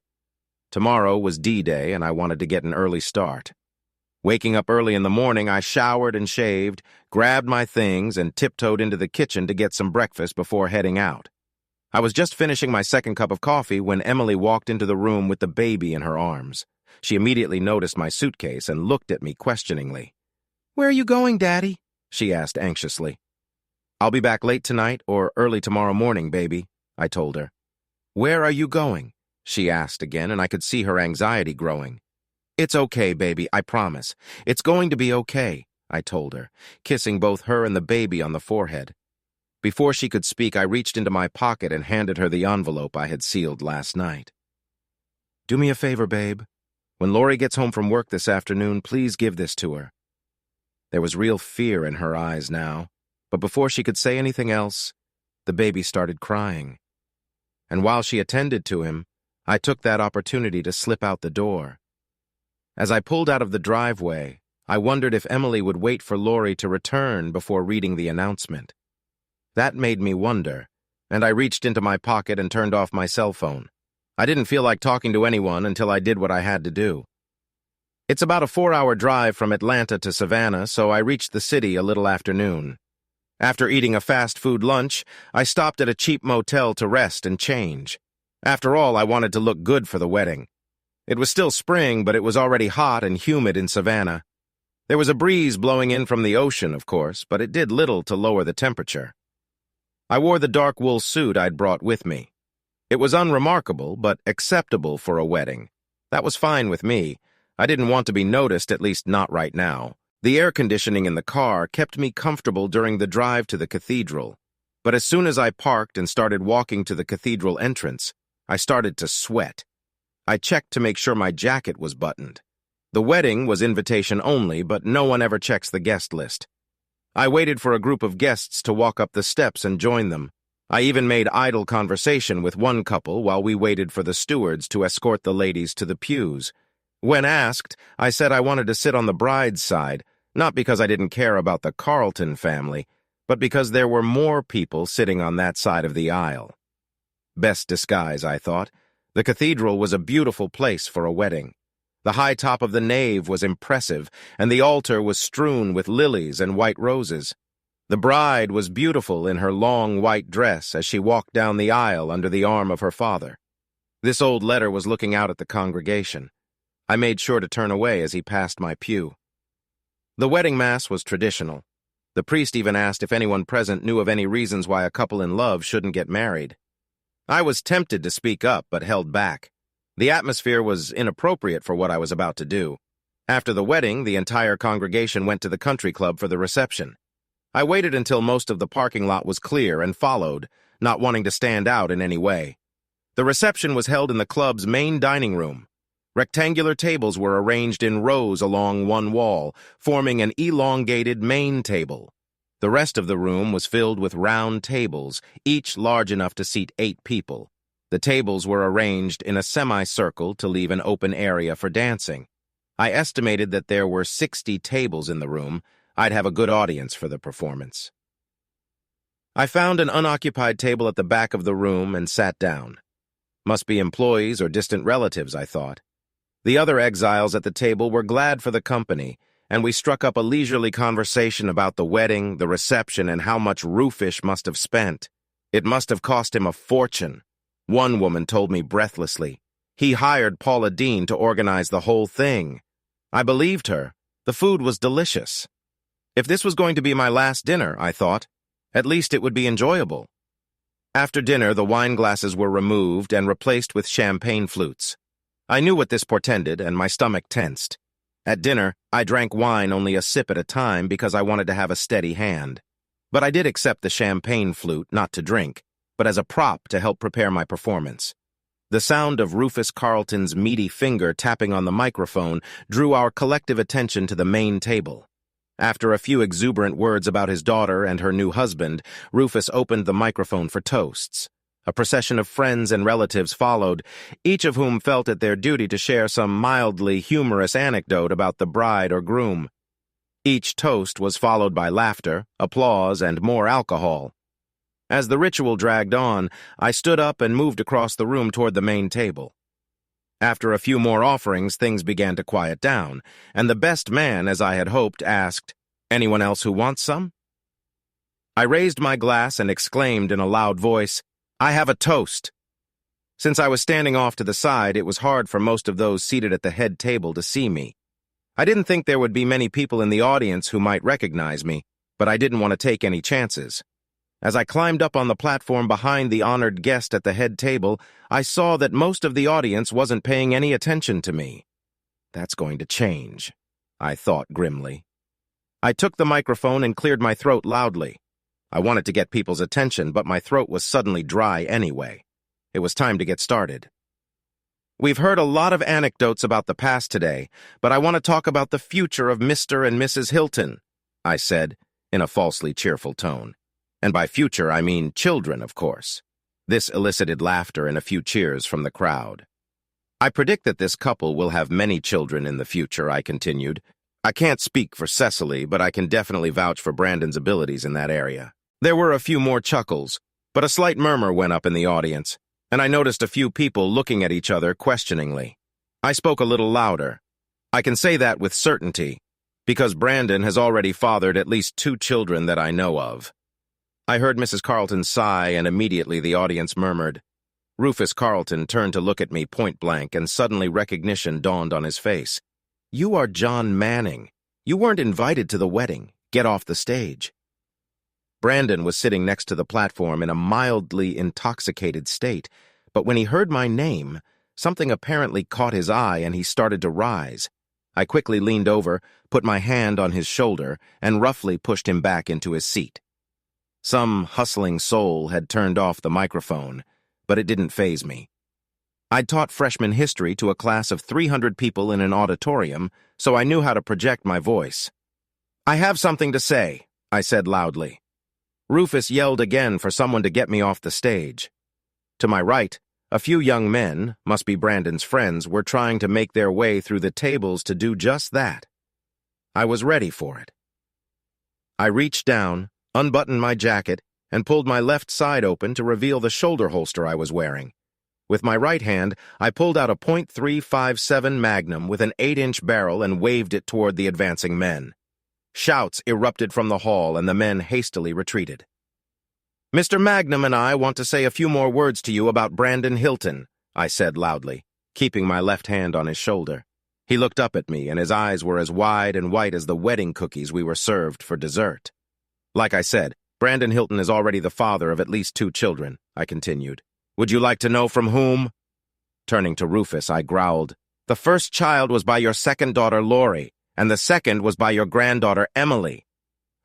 Tomorrow was D-Day and I wanted to get an early start. Waking up early in the morning, I showered and shaved, grabbed my things, and tiptoed into the kitchen to get some breakfast before heading out. I was just finishing my second cup of coffee when Emily walked into the room with the baby in her arms. She immediately noticed my suitcase and looked at me questioningly. "Where are you going, Daddy?" she asked anxiously. "I'll be back late tonight or early tomorrow morning, baby," I told her. "Where are you going?" she asked again, and I could see her anxiety growing. "It's okay, baby, I promise. It's going to be okay," I told her, kissing both her and the baby on the forehead. Before she could speak, I reached into my pocket and handed her the envelope I had sealed last night. "Do me a favor, babe. When Lori gets home from work this afternoon, please give this to her." There was real fear in her eyes now, but before she could say anything else, the baby started crying. And while she attended to him, I took that opportunity to slip out the door. As I pulled out of the driveway, I wondered if Emily would wait for Lori to return before reading the announcement. That made me wonder, and I reached into my pocket and turned off my cell phone. I didn't feel like talking to anyone until I did what I had to do. It's about a 4-hour drive from Atlanta to Savannah, so I reached the city a little after noon. After eating a fast food lunch, I stopped at a cheap motel to rest and change. After all, I wanted to look good for the wedding. It was still spring, but it was already hot and humid in Savannah. There was a breeze blowing in from the ocean, of course, but it did little to lower the temperature. I wore the dark wool suit I'd brought with me. It was unremarkable, but acceptable for a wedding. That was fine with me. I didn't want to be noticed, at least not right now. The air conditioning in the car kept me comfortable during the drive to the cathedral. But as soon as I parked and started walking to the cathedral entrance, I started to sweat. I checked to make sure my jacket was buttoned. The wedding was invitation only, but no one ever checks the guest list. I waited for a group of guests to walk up the steps and join them. I even made idle conversation with one couple while we waited for the stewards to escort the ladies to the pews. When asked, I said I wanted to sit on the bride's side, not because I didn't care about the Carlton family, but because there were more people sitting on that side of the aisle. Best disguise, I thought. The cathedral was a beautiful place for a wedding. The high top of the nave was impressive, and the altar was strewn with lilies and white roses. The bride was beautiful in her long white dress as she walked down the aisle under the arm of her father. This old letter was looking out at the congregation. I made sure to turn away as he passed my pew. The wedding mass was traditional. The priest even asked if anyone present knew of any reasons why a couple in love shouldn't get married. I was tempted to speak up, but held back. The atmosphere was inappropriate for what I was about to do. After the wedding, the entire congregation went to the country club for the reception. I waited until most of the parking lot was clear and followed, not wanting to stand out in any way. The reception was held in the club's main dining room. Rectangular tables were arranged in rows along one wall, forming an elongated main table. The rest of the room was filled with round tables, each large enough to seat 8 people. The tables were arranged in a semicircle to leave an open area for dancing. I estimated that there were 60 tables in the room. I'd have a good audience for the performance. I found an unoccupied table at the back of the room and sat down. Must be employees or distant relatives, I thought. The other exiles at the table were glad for the company, and we struck up a leisurely conversation about the wedding, the reception, and how much Rufus must have spent. It must have cost him a fortune. One woman told me breathlessly. He hired Paula Deen to organize the whole thing. I believed her. The food was delicious. If this was going to be my last dinner, I thought, at least it would be enjoyable. After dinner, the wine glasses were removed and replaced with champagne flutes. I knew what this portended, and my stomach tensed. At dinner, I drank wine only a sip at a time because I wanted to have a steady hand. But I did accept the champagne flute, not to drink, but as a prop to help prepare my performance. The sound of Rufus Carlton's meaty finger tapping on the microphone drew our collective attention to the main table. After a few exuberant words about his daughter and her new husband, Rufus opened the microphone for toasts. A procession of friends and relatives followed, each of whom felt it their duty to share some mildly humorous anecdote about the bride or groom. Each toast was followed by laughter, applause, and more alcohol. As the ritual dragged on, I stood up and moved across the room toward the main table. After a few more offerings, things began to quiet down, and the best man, as I had hoped, asked, "Anyone else who wants some?" I raised my glass and exclaimed in a loud voice, "I have a toast." Since I was standing off to the side, it was hard for most of those seated at the head table to see me. I didn't think there would be many people in the audience who might recognize me, but I didn't want to take any chances. As I climbed up on the platform behind the honored guest at the head table, I saw that most of the audience wasn't paying any attention to me. That's going to change, I thought grimly. I took the microphone and cleared my throat loudly. I wanted to get people's attention, but my throat was suddenly dry anyway. It was time to get started. We've heard a lot of anecdotes about the past today, but I want to talk about the future of Mr. and Mrs. Hilton, I said, in a falsely cheerful tone. And by future, I mean children, of course. This elicited laughter and a few cheers from the crowd. I predict that this couple will have many children in the future, I continued. I can't speak for Cecily, but I can definitely vouch for Brandon's abilities in that area. There were a few more chuckles, but a slight murmur went up in the audience, and I noticed a few people looking at each other questioningly. I spoke a little louder. I can say that with certainty, because Brandon has already fathered at least 2 children that I know of. I heard Mrs. Carlton sigh, and immediately the audience murmured. Rufus Carlton turned to look at me point blank, and suddenly recognition dawned on his face. "You are John Manning. You weren't invited to the wedding. Get off the stage." Brandon was sitting next to the platform in a mildly intoxicated state, but when he heard my name, something apparently caught his eye and he started to rise. I quickly leaned over, put my hand on his shoulder, and roughly pushed him back into his seat. Some hustling soul had turned off the microphone, but it didn't faze me. I'd taught freshman history to a class of 300 people in an auditorium, so I knew how to project my voice. "I have something to say," I said loudly. Rufus yelled again for someone to get me off the stage. To my right, a few young men, must be Brandon's friends, were trying to make their way through the tables to do just that. I was ready for it. I reached down, unbuttoned my jacket, and pulled my left side open to reveal the shoulder holster I was wearing. With my right hand, I pulled out a .357 Magnum with an 8-inch barrel and waved it toward the advancing men. Shouts erupted from the hall, and the men hastily retreated. "Mr. Magnum and I want to say a few more words to you about Brandon Hilton," I said loudly, keeping my left hand on his shoulder. He looked up at me, and his eyes were as wide and white as the wedding cookies we were served for dessert. "Like I said, Brandon Hilton is already the father of at least 2 children," I continued. "Would you like to know from whom?" Turning to Rufus, I growled, "The first child was by your second daughter, Lori, and the second was by your granddaughter, Emily."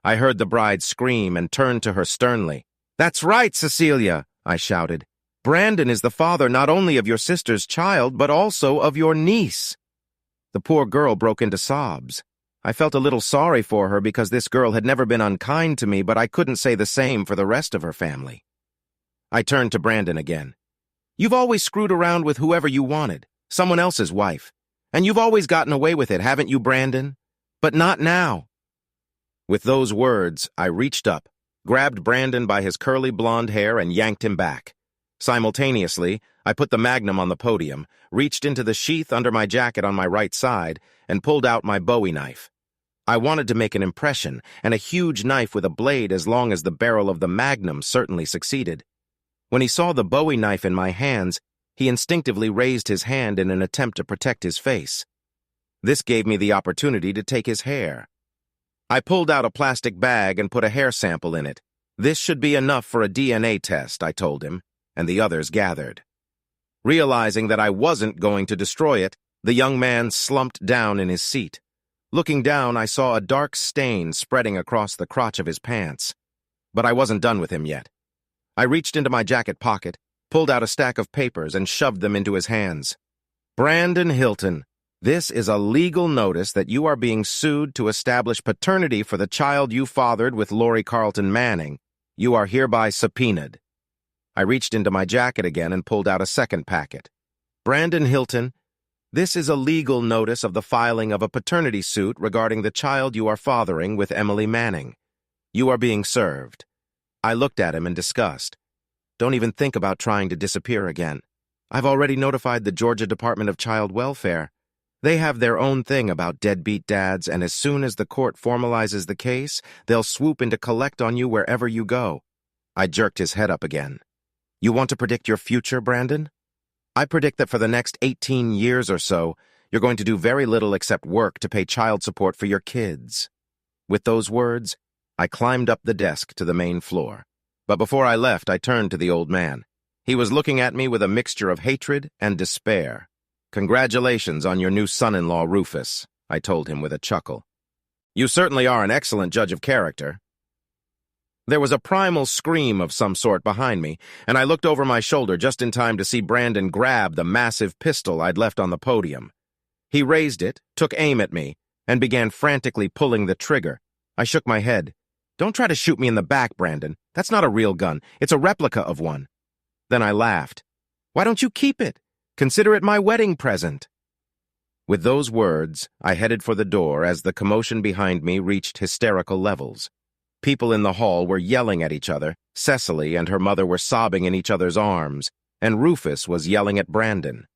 I heard the bride scream and turned to her sternly. "That's right, Cecilia," I shouted. "Brandon is the father not only of your sister's child, but also of your niece." The poor girl broke into sobs. I felt a little sorry for her because this girl had never been unkind to me, but I couldn't say the same for the rest of her family. I turned to Brandon again. "You've always screwed around with whoever you wanted, someone else's wife. And you've always gotten away with it, haven't you, Brandon? But not now." With those words, I reached up, grabbed Brandon by his curly blonde hair and yanked him back. Simultaneously, I put the magnum on the podium, reached into the sheath under my jacket on my right side, and pulled out my Bowie knife. I wanted to make an impression, and a huge knife with a blade as long as the barrel of the magnum certainly succeeded. When he saw the Bowie knife in my hands, he instinctively raised his hand in an attempt to protect his face. This gave me the opportunity to take his hair. I pulled out a plastic bag and put a hair sample in it. "This should be enough for a DNA test," I told him, and the others gathered. Realizing that I wasn't going to destroy it, the young man slumped down in his seat. Looking down, I saw a dark stain spreading across the crotch of his pants. But I wasn't done with him yet. I reached into my jacket pocket, pulled out a stack of papers, and shoved them into his hands. "Brandon Hilton, this is a legal notice that you are being sued to establish paternity for the child you fathered with Lori Carlton Manning. You are hereby subpoenaed." I reached into my jacket again and pulled out a second packet. "Brandon Hilton, this is a legal notice of the filing of a paternity suit regarding the child you are fathering with Emily Manning. You are being served." I looked at him in disgust. "Don't even think about trying to disappear again. I've already notified the Georgia Department of Child Welfare. They have their own thing about deadbeat dads, and as soon as the court formalizes the case, they'll swoop in to collect on you wherever you go." I jerked his head up again. "You want to predict your future, Brandon? I predict that for the next 18 years or so, you're going to do very little except work to pay child support for your kids." With those words, I climbed up the desk to the main floor. But before I left, I turned to the old man. He was looking at me with a mixture of hatred and despair. "Congratulations on your new son-in-law, Rufus," I told him with a chuckle. "You certainly are an excellent judge of character." There was a primal scream of some sort behind me, and I looked over my shoulder just in time to see Brandon grab the massive pistol I'd left on the podium. He raised it, took aim at me, and began frantically pulling the trigger. I shook my head. "Don't try to shoot me in the back, Brandon. That's not a real gun. It's a replica of one." Then I laughed. "Why don't you keep it? Consider it my wedding present." With those words, I headed for the door as the commotion behind me reached hysterical levels. People in the hall were yelling at each other. Cecily and her mother were sobbing in each other's arms, and Rufus was yelling at Brandon.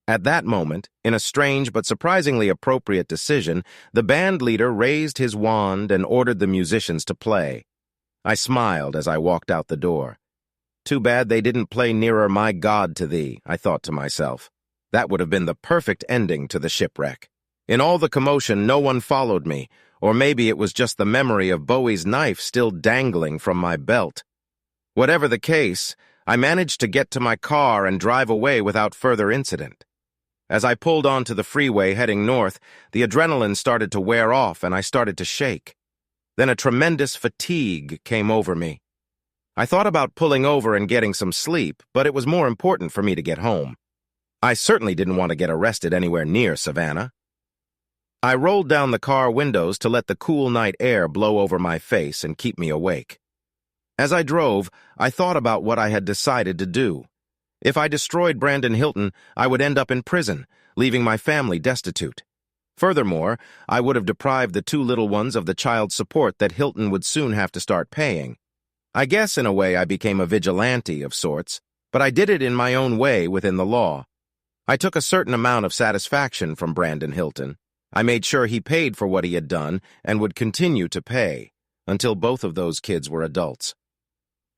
At that moment, in a strange but surprisingly appropriate decision, the band leader raised his wand and ordered the musicians to play. I smiled as I walked out the door. "Too bad they didn't play Nearer My God to Thee," I thought to myself. That would have been the perfect ending to the shipwreck. In all the commotion, no one followed me, or maybe it was just the memory of Bowie's knife still dangling from my belt. Whatever the case, I managed to get to my car and drive away without further incident. As I pulled onto the freeway heading north, the adrenaline started to wear off and I started to shake. Then a tremendous fatigue came over me. I thought about pulling over and getting some sleep, but it was more important for me to get home. I certainly didn't want to get arrested anywhere near Savannah. I rolled down the car windows to let the cool night air blow over my face and keep me awake. As I drove, I thought about what I had decided to do. If I destroyed Brandon Hilton, I would end up in prison, leaving my family destitute. Furthermore, I would have deprived the two little ones of the child support that Hilton would soon have to start paying. I guess in a way I became a vigilante of sorts, but I did it in my own way within the law. I took a certain amount of satisfaction from Brandon Hilton. I made sure he paid for what he had done and would continue to pay until both of those kids were adults.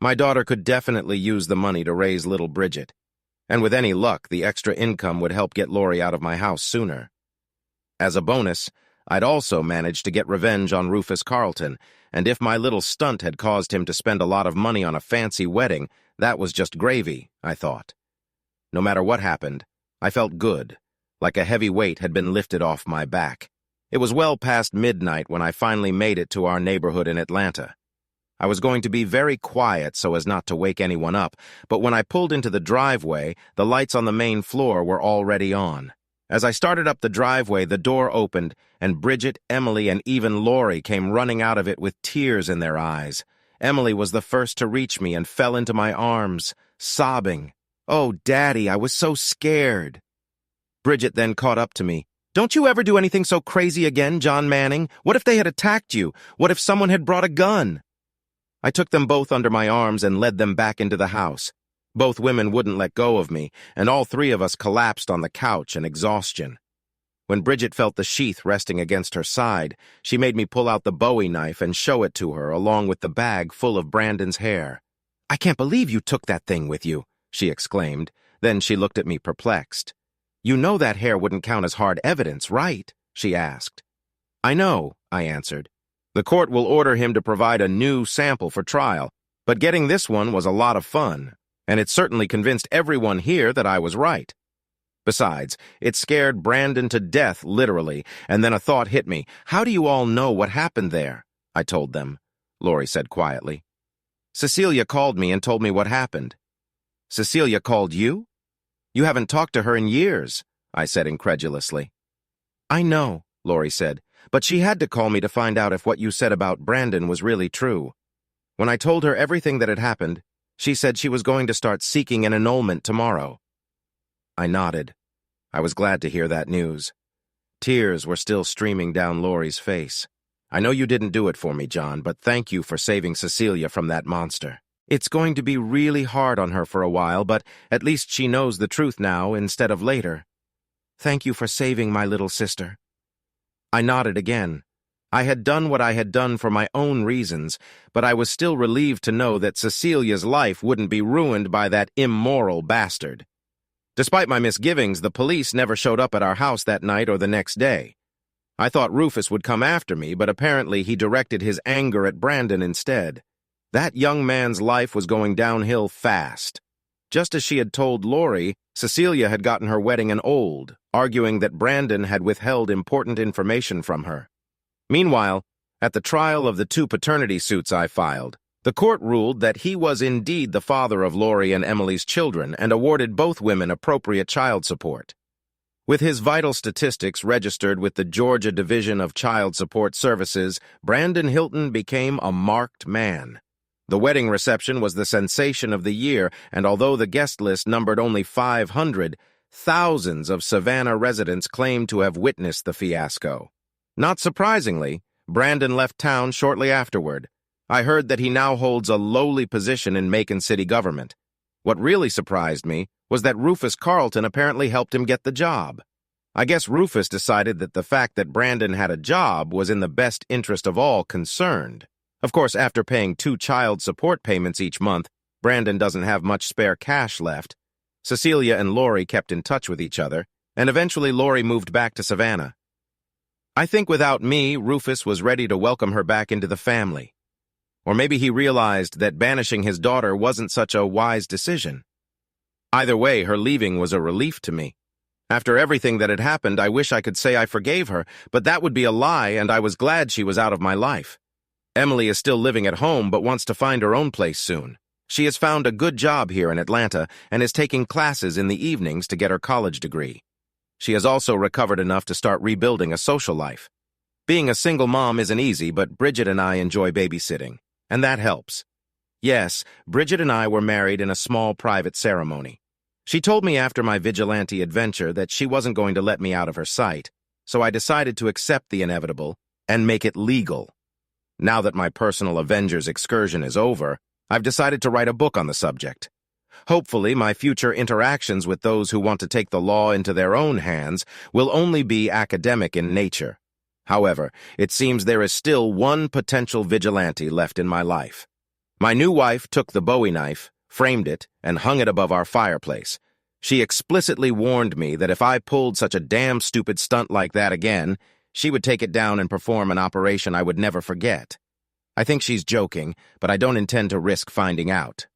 My daughter could definitely use the money to raise little Bridget, and with any luck, the extra income would help get Lori out of my house sooner. As a bonus, I'd also managed to get revenge on Rufus Carlton, and if my little stunt had caused him to spend a lot of money on a fancy wedding, that was just gravy, I thought. No matter what happened, I felt good, like a heavy weight had been lifted off my back. It was well past midnight when I finally made it to our neighborhood in Atlanta. I was going to be very quiet so as not to wake anyone up, but when I pulled into the driveway, the lights on the main floor were already on. As I started up the driveway, the door opened, and Bridget, Emily, and even Lori came running out of it with tears in their eyes. Emily was the first to reach me and fell into my arms, sobbing. "Oh, Daddy, I was so scared." Bridget then caught up to me. "Don't you ever do anything so crazy again, John Manning? What if they had attacked you? What if someone had brought a gun?" I took them both under my arms and led them back into the house. Both women wouldn't let go of me, and all three of us collapsed on the couch in exhaustion. When Bridget felt the sheath resting against her side, she made me pull out the Bowie knife and show it to her along with the bag full of Brandon's hair. "I can't believe you took that thing with you," she exclaimed. Then she looked at me perplexed. "You know that hair wouldn't count as hard evidence, right?" she asked. "I know," I answered. "The court will order him to provide a new sample for trial, but getting this one was a lot of fun, and it certainly convinced everyone here that I was right. Besides, it scared Brandon to death, literally, and then a thought hit me. How do you all know what happened there?" I told them, Lori said quietly. "Cecilia called me and told me what happened." "Cecilia called you? You haven't talked to her in years," I said incredulously. "I know," Lori said, "but she had to call me to find out if what you said about Brandon was really true. When I told her everything that had happened, she said she was going to start seeking an annulment tomorrow." I nodded. I was glad to hear that news. Tears were still streaming down Lori's face. "I know you didn't do it for me, John, but thank you for saving Cecilia from that monster. It's going to be really hard on her for a while, but at least she knows the truth now instead of later. Thank you for saving my little sister." I nodded again. I had done what I had done for my own reasons, but I was still relieved to know that Cecilia's life wouldn't be ruined by that immoral bastard. Despite my misgivings, the police never showed up at our house that night or the next day. I thought Rufus would come after me, but apparently he directed his anger at Brandon instead. That young man's life was going downhill fast. Just as she had told Lori, Cecilia had gotten her wedding annulled, arguing that Brandon had withheld important information from her. Meanwhile, at the trial of the 2 paternity suits I filed, the court ruled that he was indeed the father of Lori and Emily's children and awarded both women appropriate child support. With his vital statistics registered with the Georgia Division of Child Support Services, Brandon Hilton became a marked man. The wedding reception was the sensation of the year, and although the guest list numbered only 500, thousands of Savannah residents claimed to have witnessed the fiasco. Not surprisingly, Brandon left town shortly afterward. I heard that he now holds a lowly position in Macon city government. What really surprised me was that Rufus Carlton apparently helped him get the job. I guess Rufus decided that the fact that Brandon had a job was in the best interest of all concerned. Of course, after paying 2 child support payments each month, Brandon doesn't have much spare cash left. Cecilia and Lori kept in touch with each other, and eventually Lori moved back to Savannah. I think without me, Rufus was ready to welcome her back into the family. Or maybe he realized that banishing his daughter wasn't such a wise decision. Either way, her leaving was a relief to me. After everything that had happened, I wish I could say I forgave her, but that would be a lie, and I was glad she was out of my life. Emily is still living at home but wants to find her own place soon. She has found a good job here in Atlanta and is taking classes in the evenings to get her college degree. She has also recovered enough to start rebuilding a social life. Being a single mom isn't easy, but Bridget and I enjoy babysitting, and that helps. Yes, Bridget and I were married in a small private ceremony. She told me after my vigilante adventure that she wasn't going to let me out of her sight, so I decided to accept the inevitable and make it legal. Now that my personal Avengers excursion is over, I've decided to write a book on the subject. Hopefully, my future interactions with those who want to take the law into their own hands will only be academic in nature. However, it seems there is still one potential vigilante left in my life. My new wife took the Bowie knife, framed it, and hung it above our fireplace. She explicitly warned me that if I pulled such a damn stupid stunt like that again, she would take it down and perform an operation I would never forget. I think she's joking, but I don't intend to risk finding out.